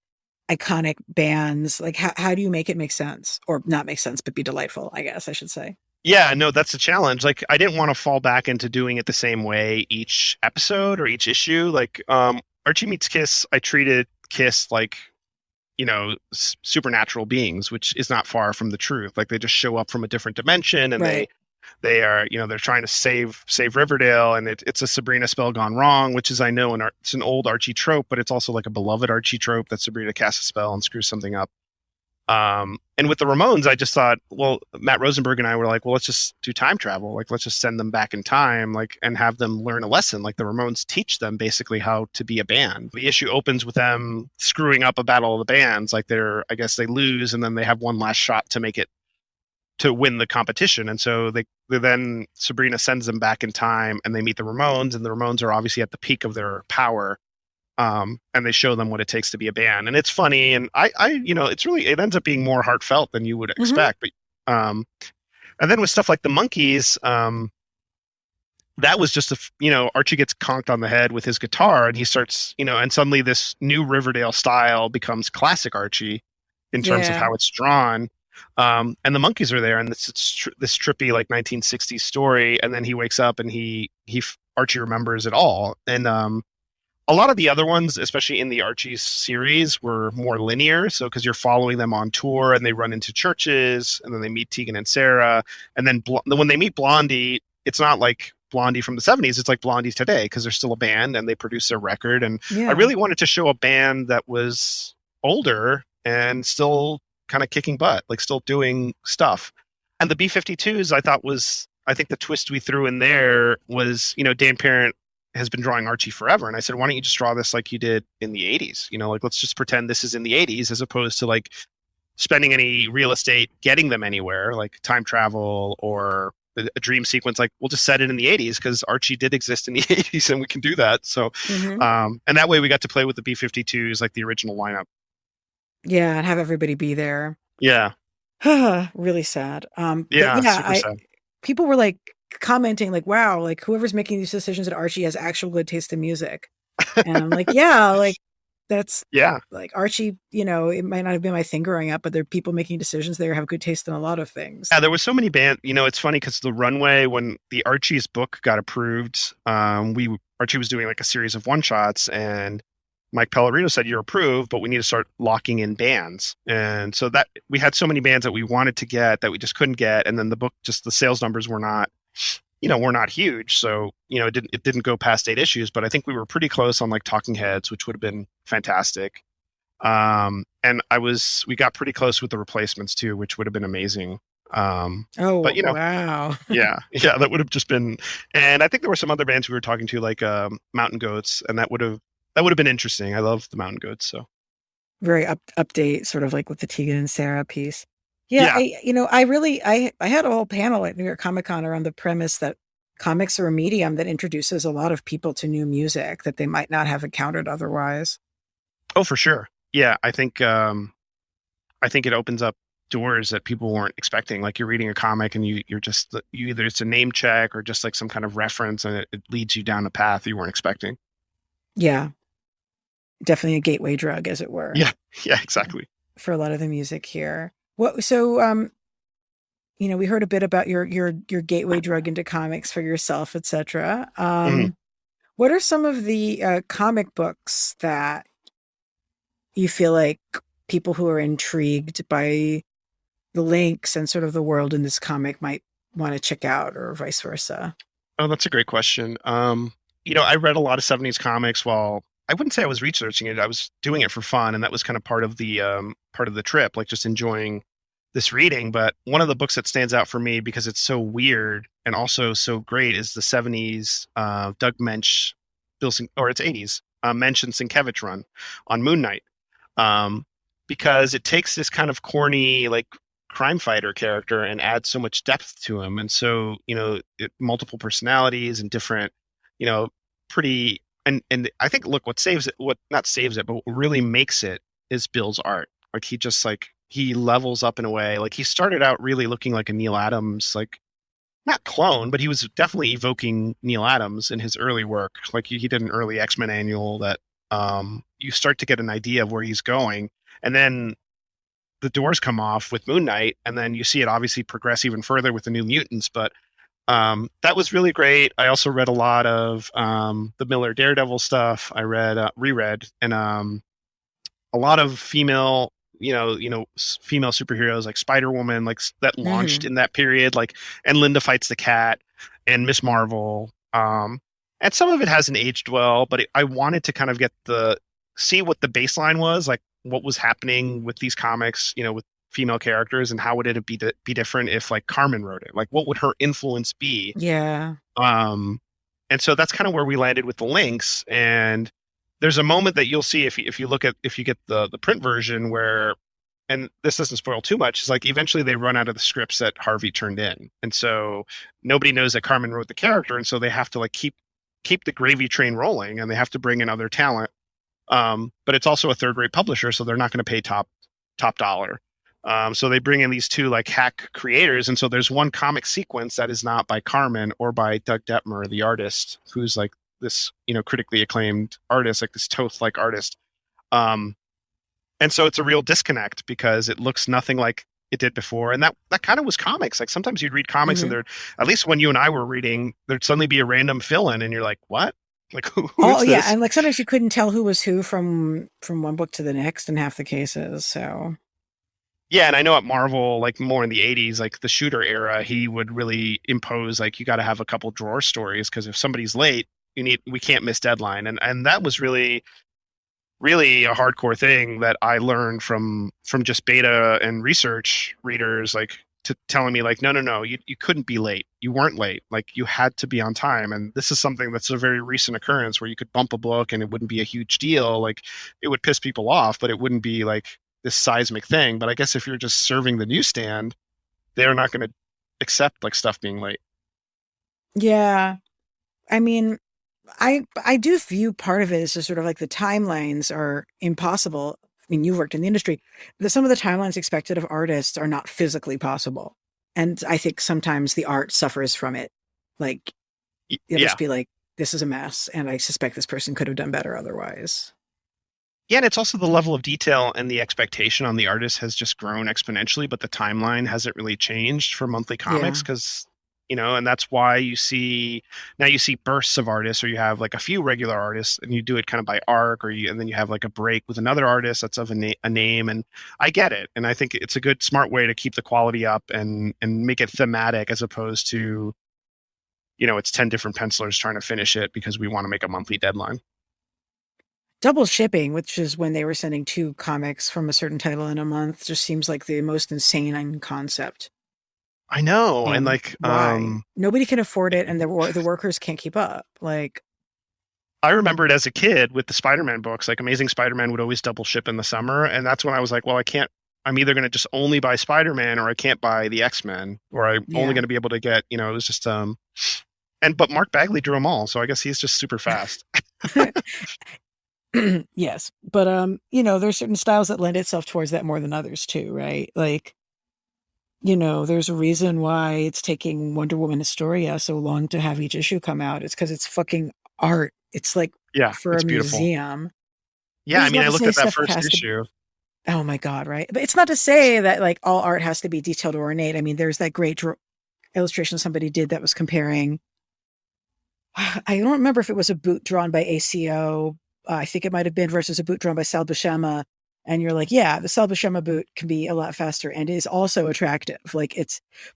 iconic bands. Like how do you make it make sense? Or not make sense, but be delightful, I guess I should say. Yeah, no, that's a challenge. Like, I didn't want to fall back into doing it the same way each episode or each issue. Like, Archie Meets Kiss, I treated Kiss like, supernatural beings, which is not far from the truth. Like, they just show up from a different dimension, and Right. they are, they're trying to save Riverdale, and it's a Sabrina spell gone wrong, which is, I know, it's an old Archie trope, but it's also like a beloved Archie trope that Sabrina casts a spell and screws something up. And with the Ramones, I just thought, well, Matt Rosenberg and I were like, well, let's just do time travel. Like, let's just send them back in time, like, and have them learn a lesson. Like, the Ramones teach them basically how to be a band. The issue opens with them screwing up a battle of the bands. Like, I guess they lose, and then they have one last shot to win the competition. And so then Sabrina sends them back in time, and they meet the Ramones, and the Ramones are obviously at the peak of their power. And they show them what it takes to be a band, and it's funny, and it ends up being more heartfelt than you would Mm-hmm. expect. But and then with stuff like the Monkees, that was just Archie gets conked on the head with his guitar, and he starts, and suddenly this new Riverdale style becomes classic Archie in terms of Yeah. how it's drawn. And the Monkees are there, and this trippy like 1960s story, and then he wakes up and Archie remembers it all, and a lot of the other ones, especially in the Archie series, were more linear. So, because you're following them on tour and they run into churches and then they meet Tegan and Sarah. And then when they meet Blondie, it's not like Blondie from the 70s. It's like Blondie today because they're still a band and they produce their record. And I Yeah. really wanted to show a band that was older and still kind of kicking butt, like still doing stuff. And the B-52s, I think the twist we threw in there was, Dan Parent has been drawing Archie forever. And I said, why don't you just draw this like you did in the 80s? Like, let's just pretend this is in the 80s as opposed to like spending any real estate getting them anywhere, like time travel or a dream sequence. Like, we'll just set it in the 80s because Archie did exist in the 80s and we can do that. So, Mm-hmm. and that way we got to play with the B-52s, like the original lineup. Yeah, and have everybody be there. Yeah. Really sad. But Yeah. yeah, Super sad. people were like commenting like, wow, like whoever's making these decisions at Archie has actual good taste in music. And I'm like, yeah, like that's Yeah. like Archie, it might not have been my thing growing up, but there are people making decisions there have good taste in a lot of things. Yeah, there was so many bands. It's funny because the Runway, when the Archie's book got approved, Archie was doing like a series of one shots, and Mike Pellerino said, "You're approved, but we need to start locking in bands." And so that we had so many bands that we wanted to get that we just couldn't get, and then the book, just the sales numbers were not huge. So it didn't go past 8 issues, but I think we were pretty close on like Talking Heads, which would have been fantastic. And we got pretty close with the Replacements too, which would have been amazing. Oh, But wow. yeah, that would have just been. And I think there were some other bands we were talking to, like Mountain Goats, and that would have been interesting. I love the Mountain Goats, so Very update, sort of like with the Tegan and Sarah piece. Yeah, yeah. I had a whole panel at New York Comic Con around the premise that comics are a medium that introduces a lot of people to new music that they might not have encountered otherwise. Oh, for sure. Yeah, I think it opens up doors that people weren't expecting. Like, you're reading a comic and you either it's a name check or just like some kind of reference, and it leads you down a path you weren't expecting. Yeah, definitely a gateway drug, as it were. Yeah, exactly. For a lot of the music here. We heard a bit about your gateway drug into comics for yourself, etc. Mhm. What are some of the comic books that you feel like people who are intrigued by the links and sort of the world in this comic might want to check out, or vice versa? Oh, that's a great question. I read a lot of 70s comics while I wouldn't say I was researching it. I was doing it for fun, and that was kind of part of the trip, like just enjoying this reading. But one of the books that stands out for me because it's so weird and also so great is the 70s Doug Mensch, it's 80s Mensch and Sienkiewicz run on Moon Knight, because it takes this kind of corny like crime fighter character and adds so much depth to him, and so multiple personalities and different, pretty. And I think, look, what not saves it, but what really makes it is Bill's art. Like he just like he levels up in a way. Like he started out really looking like a Neil Adams, like not clone, but he was definitely evoking Neil Adams in his early work. Like he did an early X-Men annual that you start to get an idea of where he's going. And then the doors come off with Moon Knight, and then you see it obviously progress even further with the New Mutants. But that was really great. I also read a lot of the Miller Daredevil stuff. I reread, and a lot of female, female superheroes like Spider Woman, like that launched in that period, like, and Linda Fights the Cat, and Miss Marvel. And some of it hasn't aged well, but I wanted to kind of see what the baseline was, like what was happening with these comics, with female characters, and how would it be different if like Carmen wrote it? Like, what would her influence be? Yeah. And so that's kind of where we landed with the Lynx. And there's a moment that you'll see if you get the print version where, and this doesn't spoil too much, is like eventually they run out of the scripts that Harvey turned in, and so nobody knows that Carmen wrote the character, and so they have to like keep the gravy train rolling, and they have to bring in other talent. But it's also a third-rate publisher, so they're not going to pay top dollar. So they bring in these two like hack creators, and so there's one comic sequence that is not by Carmen or by Doug Detmer, the artist, who's like this critically acclaimed artist, like this Toth-like artist. And so it's a real disconnect because it looks nothing like it did before, and that kind of was comics. Like sometimes you'd read comics and there, at least when you and I were reading, there'd suddenly be a random fill-in, and you're like, what? Like who is yeah, this? and like sometimes you couldn't tell who was who from one book to the next in half the cases. So yeah, and I know at Marvel, like more in the 80s, like the Shooter era, he would really impose like you got to have a couple drawer stories because if somebody's late, we can't miss deadline, and that was really a hardcore thing that I learned from just beta and research readers, like to telling me like, no, you couldn't be late. You weren't late. Like you had to be on time. And this is something that's a very recent occurrence where you could bump a book and it wouldn't be a huge deal. Like it would piss people off, but it wouldn't be like this seismic thing. But I guess if you're just serving the newsstand, they're not going to accept like stuff being late. yeah, I mean, I do view part of it as just sort of like the timelines are impossible. I mean, you've worked in the industry. Some of the timelines expected of artists are not physically possible. And I think sometimes the art suffers from it. Like, you'll Yeah. just be like, this is a mess. And I suspect this person could have done better otherwise. Yeah, and it's also the level of detail and the expectation on the artist has just grown exponentially, but the timeline hasn't really changed for monthly comics Yeah. because, and that's why you see bursts of artists, or you have like a few regular artists, and you do it kind of by arc, and then you have like a break with another artist that's of a name, and I get it, and I think it's a good smart way to keep the quality up and make it thematic as opposed to, it's 10 different pencilers trying to finish it because we want to make a monthly deadline. Double shipping, which is when they were sending 2 comics from a certain title in a month, just seems like the most insane concept. I know, and like why? Nobody can afford it, and the workers can't keep up. Like, I remember it as a kid with the Spider-Man books. Like Amazing Spider-Man would always double ship in the summer, and that's when I was like, well, I can't. I'm either going to just only buy Spider-Man, or I can't buy the X-Men, or I'm only going to be able to get. It was just but Mark Bagley drew them all, so I guess he's just super fast. yes, but there's certain styles that lend itself towards that more than others too, right? Like, there's a reason why it's taking Wonder Woman Astoria so long to have each issue come out. It's because it's fucking art. It's like for it's a beautiful. museum. Yeah, I mean, I looked at that first issue. Oh my God, right? But it's not to say that like all art has to be detailed or ornate. I mean, there's that great illustration somebody did that was comparing. I don't remember if it was a boot drawn by ACO. I think it might have been versus a boot drawn by Sal Buscema. And you're like, yeah, the Sal Buscema boot can be a lot faster and is also attractive. Like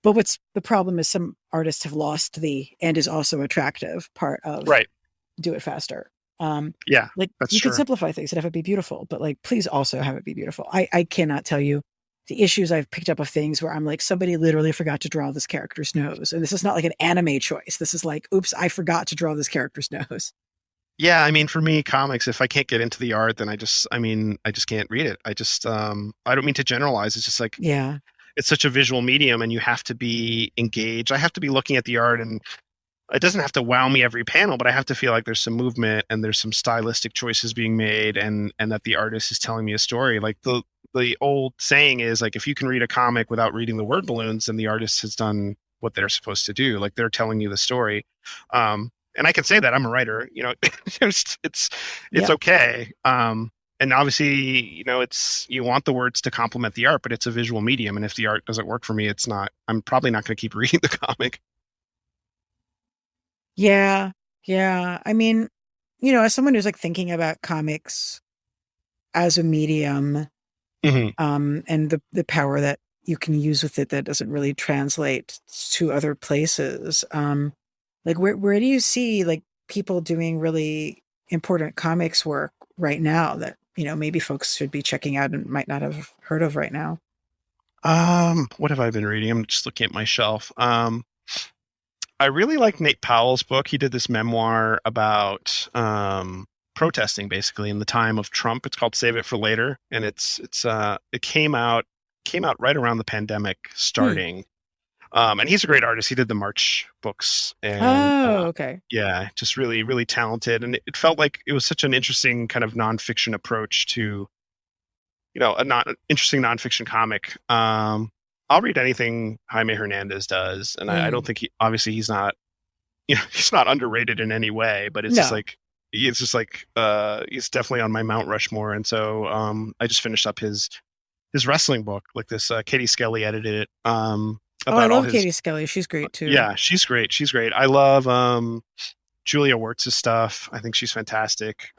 but what's the problem is some artists have lost the and is also attractive part of do it faster. Yeah, like you can simplify things and have it be beautiful, but like, please also have it be beautiful. I cannot tell you the issues I've picked up of things where I'm like, somebody literally forgot to draw this character's nose. And this is not like an anime choice. This is like, oops, I forgot to draw this character's nose. Yeah, I mean, for me, comics, if I can't get into the art, then I just can't read it. I just, I don't mean to generalize. It's just like, yeah, it's such a visual medium and you have to be engaged. I have to be looking at the art and it doesn't have to wow me every panel, but I have to feel like there's some movement and there's some stylistic choices being made, and that the artist is telling me a story. Like the old saying is like, if you can read a comic without reading the word balloons, then the artist has done what they're supposed to do. Like they're telling you the story. And I can say that I'm a writer, it's Yeah. okay. And obviously, it's, you want the words to complement the art, but it's a visual medium. And if the art doesn't work for me, I'm probably not going to keep reading the comic. Yeah. Yeah. I mean, as someone who's like thinking about comics as a medium, Hmm. and the power that you can use with it that doesn't really translate to other places. Like where do you see like people doing really important comics work right now that, maybe folks should be checking out and might not have heard of right now? What have I been reading? I'm just looking at my shelf. I really like Nate Powell's book. He did this memoir about protesting basically in the time of Trump. It's called Save It for Later, and it came out right around the pandemic Hmm. starting. And he's a great artist. He did the March books, and Oh, okay. yeah, just really really talented. And it felt like it was such an interesting kind of nonfiction approach to a not interesting nonfiction comic. I'll read anything Jaime Hernandez does, and I don't Mm. think he's not he's not underrated in any way, but No. it's just like he's definitely on my Mount Rushmore. And so I just finished up his wrestling book, like this Katie Skelly edited it, Oh, I about all love his. Katie Skelly. She's great too. Yeah, she's great. I love Julia Wertz's stuff. I think she's fantastic.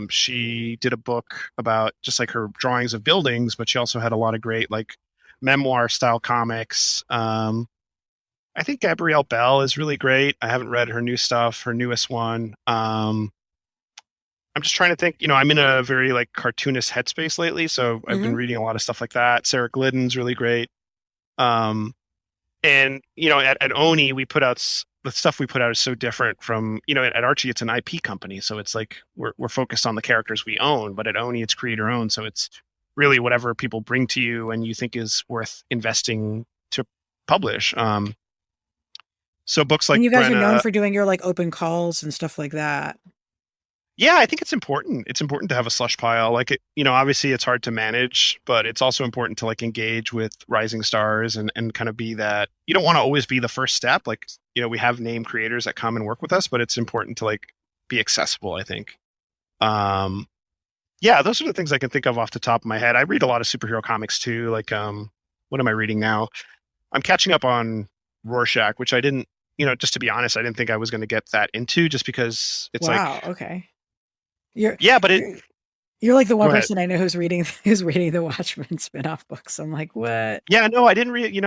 She did a book about just like her drawings of buildings, but she also had a lot of great like memoir style comics. I think Gabrielle Bell is really great. I haven't read her new stuff, her newest one. I'm just trying to think. I'm in a very like cartoonist headspace lately, so I've been Hmm. reading a lot of stuff like that. Sarah Glidden's really great. Um, and at Oni, the stuff we put out is so different from at Archie. It's an IP company, so it's like we're focused on the characters we own. But at Oni, it's creator owned, so it's really whatever people bring to you and you think is worth investing to publish. So books like And you guys are known Brenna. for doing your like open calls and stuff like that. Yeah, I think it's important. It's important to have a slush pile. Like obviously it's hard to manage, but it's also important to like engage with rising stars and kind of be that. You don't want to always be the first step. Like, we have name creators that come and work with us, but it's important to like be accessible, I think. Um, yeah, those are the things I can think of off the top of my head. I read a lot of superhero comics too. Like, what am I reading now? I'm catching up on Rorschach, which I didn't, just to be honest, I didn't think I was going to get that into just because it's like, Wow. Okay. You're yeah, but you're you're like the go one ahead. person I know who's reading the Watchmen spin-off books. I'm like, what? Yeah, no, I didn't read.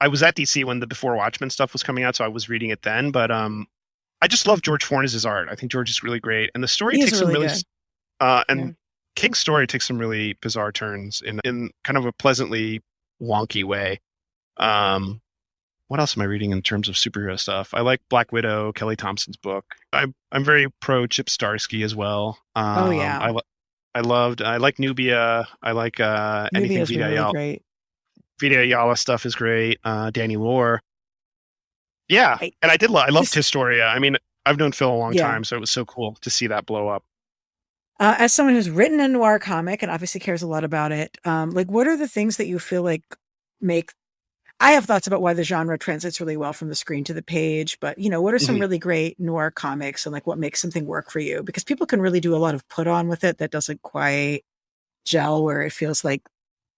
I was at DC when the Before Watchmen stuff was coming out, so I was reading it then. But I just love George Fornes' art. I think George is really great, and the story He's takes some really really good. Yeah. and King's story takes some really bizarre turns in kind of a pleasantly wonky way. Um, what else am I reading in terms of superhero stuff? I like Black Widow, Kelly Thompson's book. I'm very pro Chip Starsky as well. Oh yeah. I like Nubia. I like anything Nubia's been really great. Vita Ayala stuff is great. Danny Lore. Yeah, I and I loved just Historia. I mean, I've known Phil a long yeah. time, so it was so cool to see that blow up. As someone who's written a noir comic and obviously cares a lot about it, like what are the things that you feel like make I have thoughts about why the genre translates really well from the screen to the page, but what are some Mhm. really great noir comics and like what makes something work for you? Because people can really do a lot of put on with it that doesn't quite gel where it feels like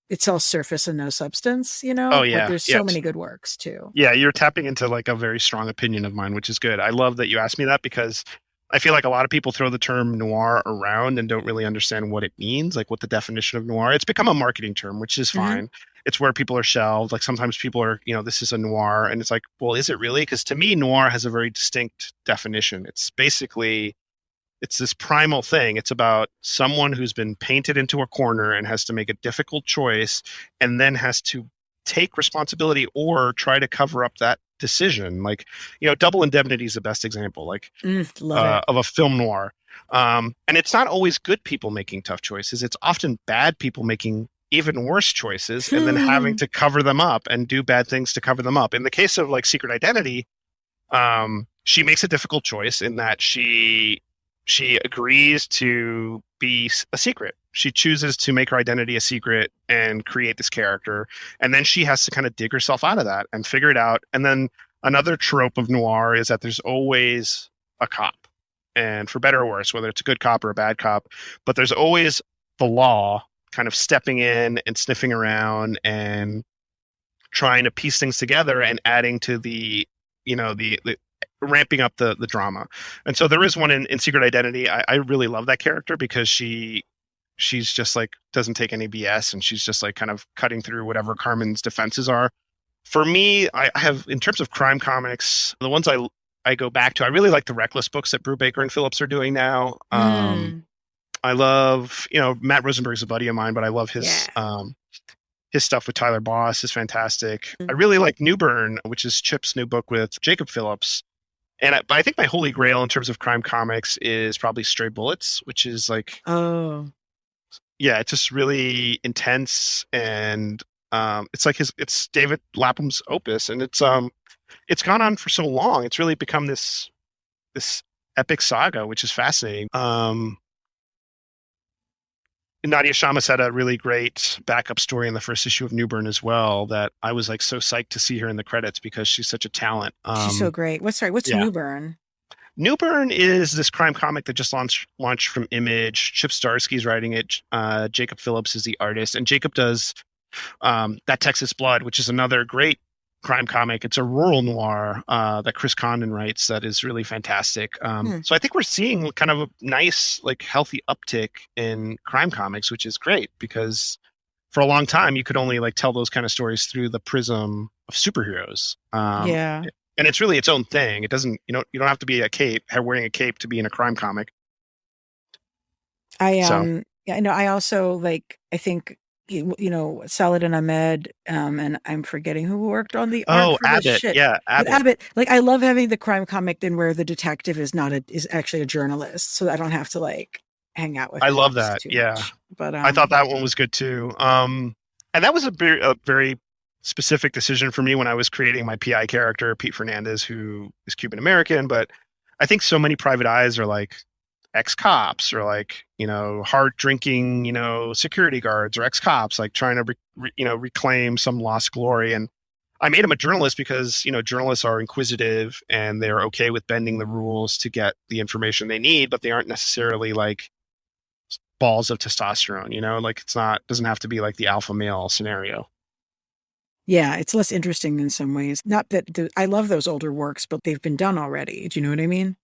it's all surface and no substance, Oh but yeah, there's so yes, many good works too. yeah. You're tapping into like a very strong opinion of mine, which is good. I love that you asked me that because I feel like a lot of people throw the term noir around and don't really understand what it means, like what the definition of noir. It's become a marketing term, which is Hmm. fine. It's where people are shelved. Like sometimes people are, this is a noir, and it's like, well, is it really? Because to me, noir has a very distinct definition. It's this primal thing. It's about someone who's been painted into a corner and has to make a difficult choice and then has to take responsibility or try to cover up that decision. Like, Double Indemnity is the best example, like Love it. of a film noir. And it's not always good people making tough choices. It's often bad people making even worse choices and then having to cover them up and do bad things to cover them up. In the case of like Secret Identity, she makes a difficult choice in that she agrees to be a secret. She chooses to make her identity a secret and create this character, and then she has to kind of dig herself out of that and figure it out. And then another trope of noir is that there's always a cop, and for better or worse, whether it's a good cop or a bad cop, but there's always the law kind of stepping in and sniffing around and trying to piece things together and adding to the ramping up the drama. And so there is one in Secret Identity. I really love that character because she's just like doesn't take any BS, and she's just like kind of cutting through whatever Carmen's defenses are. For me, I have, in terms of crime comics, the ones I go back to, I really like the Reckless books that Brubaker and Phillips are doing now. I love, Matt Rosenberg's a buddy of mine, but I love his stuff with Tyler Boss is fantastic. I really like Newburn, which is Chip's new book with Jacob Phillips. And I think my holy grail in terms of crime comics is probably Stray Bullets, which is like, yeah, it's just really intense, and it's like it's David Lapham's opus, and it's gone on for so long. It's really become this epic saga, which is fascinating. Nadia Shamas had a really great backup story in the first issue of Newburn as well that I was like so psyched to see her in the credits because she's such a talent. She's so great. What's yeah. Newburn? Newburn is this crime comic that just launched from Image. Chip Zdarsky's writing it. Jacob Phillips is the artist, and Jacob does That Texas Blood, which is another great crime comic. It's a rural noir that Chris Condon writes that is really fantastic. So I think we're seeing kind of a nice, like, healthy uptick in crime comics, which is great because for a long time you could only like tell those kind of stories through the prism of superheroes. And it's really its own thing. It doesn't, you don't have to be wearing a cape to be in a crime comic. Yeah, no, I also like, I think, Saladin Ahmed, and I'm forgetting who worked on the art for Abbott. this shit. Yeah, Abbott. But Abbott, like, I love having the crime comic then where the detective is is actually a journalist, so I don't have to like hang out with. I love that. Yeah, much. But I thought that one was good too. And that was a very specific decision for me when I was creating my PI character, Pete Fernandez, who is Cuban American. But I think so many private eyes are like ex-cops or like, hard drinking, security guards or ex-cops, like trying to, reclaim some lost glory. And I made him a journalist because, journalists are inquisitive and they're okay with bending the rules to get the information they need, but they aren't necessarily like balls of testosterone, like doesn't have to be like the alpha male scenario. Yeah, it's less interesting in some ways. Not that I love those older works, but they've been done already. Do you know what I mean?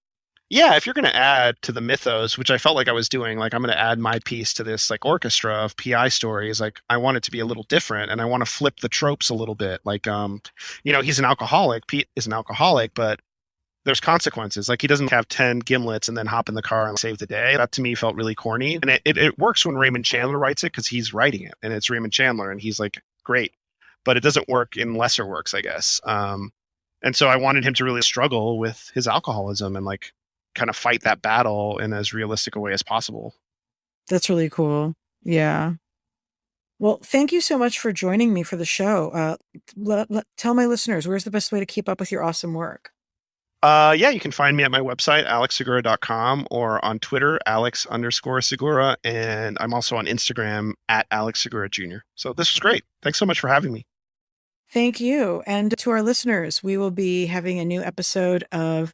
Yeah, if you're going to add to the mythos, which I felt like I was doing, like I'm going to add my piece to this like orchestra of PI stories. Like I want it to be a little different, and I want to flip the tropes a little bit. Like, he's an alcoholic. Pete is an alcoholic, but there's consequences. Like he doesn't have 10 gimlets and then hop in the car and save the day. That to me felt really corny, and it works when Raymond Chandler writes it because he's writing it, and it's Raymond Chandler, and he's like great. But it doesn't work in lesser works, I guess. And so I wanted him to really struggle with his alcoholism and like kind of fight that battle in as realistic a way as possible. That's really cool. Yeah. Well, thank you so much for joining me for the show. Tell my listeners, where's the best way to keep up with your awesome work? Yeah, you can find me at my website, alexsegura.com, or on Twitter, Alex_Segura. And I'm also on Instagram at Alex Segura Jr. So this was great. Thanks so much for having me. Thank you. And to our listeners, we will be having a new episode of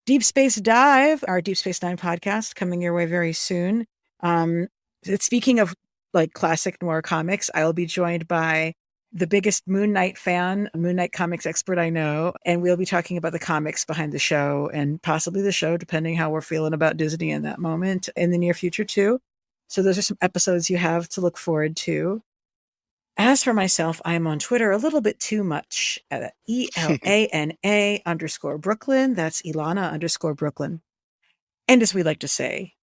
Deep Space Dive, our Deep Space Nine podcast, coming your way very soon. Speaking of like classic noir comics, I will be joined by the biggest Moon Knight fan, Moon Knight comics expert I know, and we'll be talking about the comics behind the show and possibly the show, depending how we're feeling about Disney in that moment, in the near future too. So those are some episodes you have to look forward to. As for myself, I am on Twitter a little bit too much at ELANA_Brooklyn. That's Ilana_Brooklyn. And as we like to say,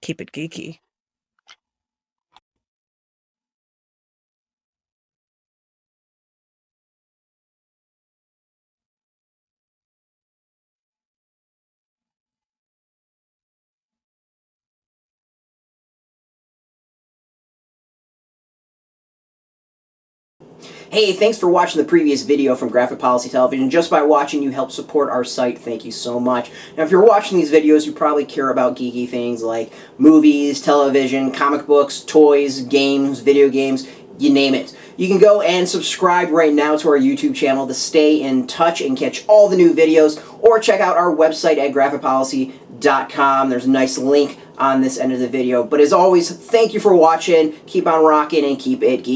keep it geeky. Hey, thanks for watching the previous video from Graphic Policy Television. Just by watching, you help support our site. Thank you so much. Now, if you're watching these videos, you probably care about geeky things like movies, television, comic books, toys, games, video games, you name it. You can go and subscribe right now to our YouTube channel to stay in touch and catch all the new videos, or check out our website at graphicpolicy.com. There's a nice link on this end of the video. But as always, thank you for watching. Keep on rocking and keep it geeky.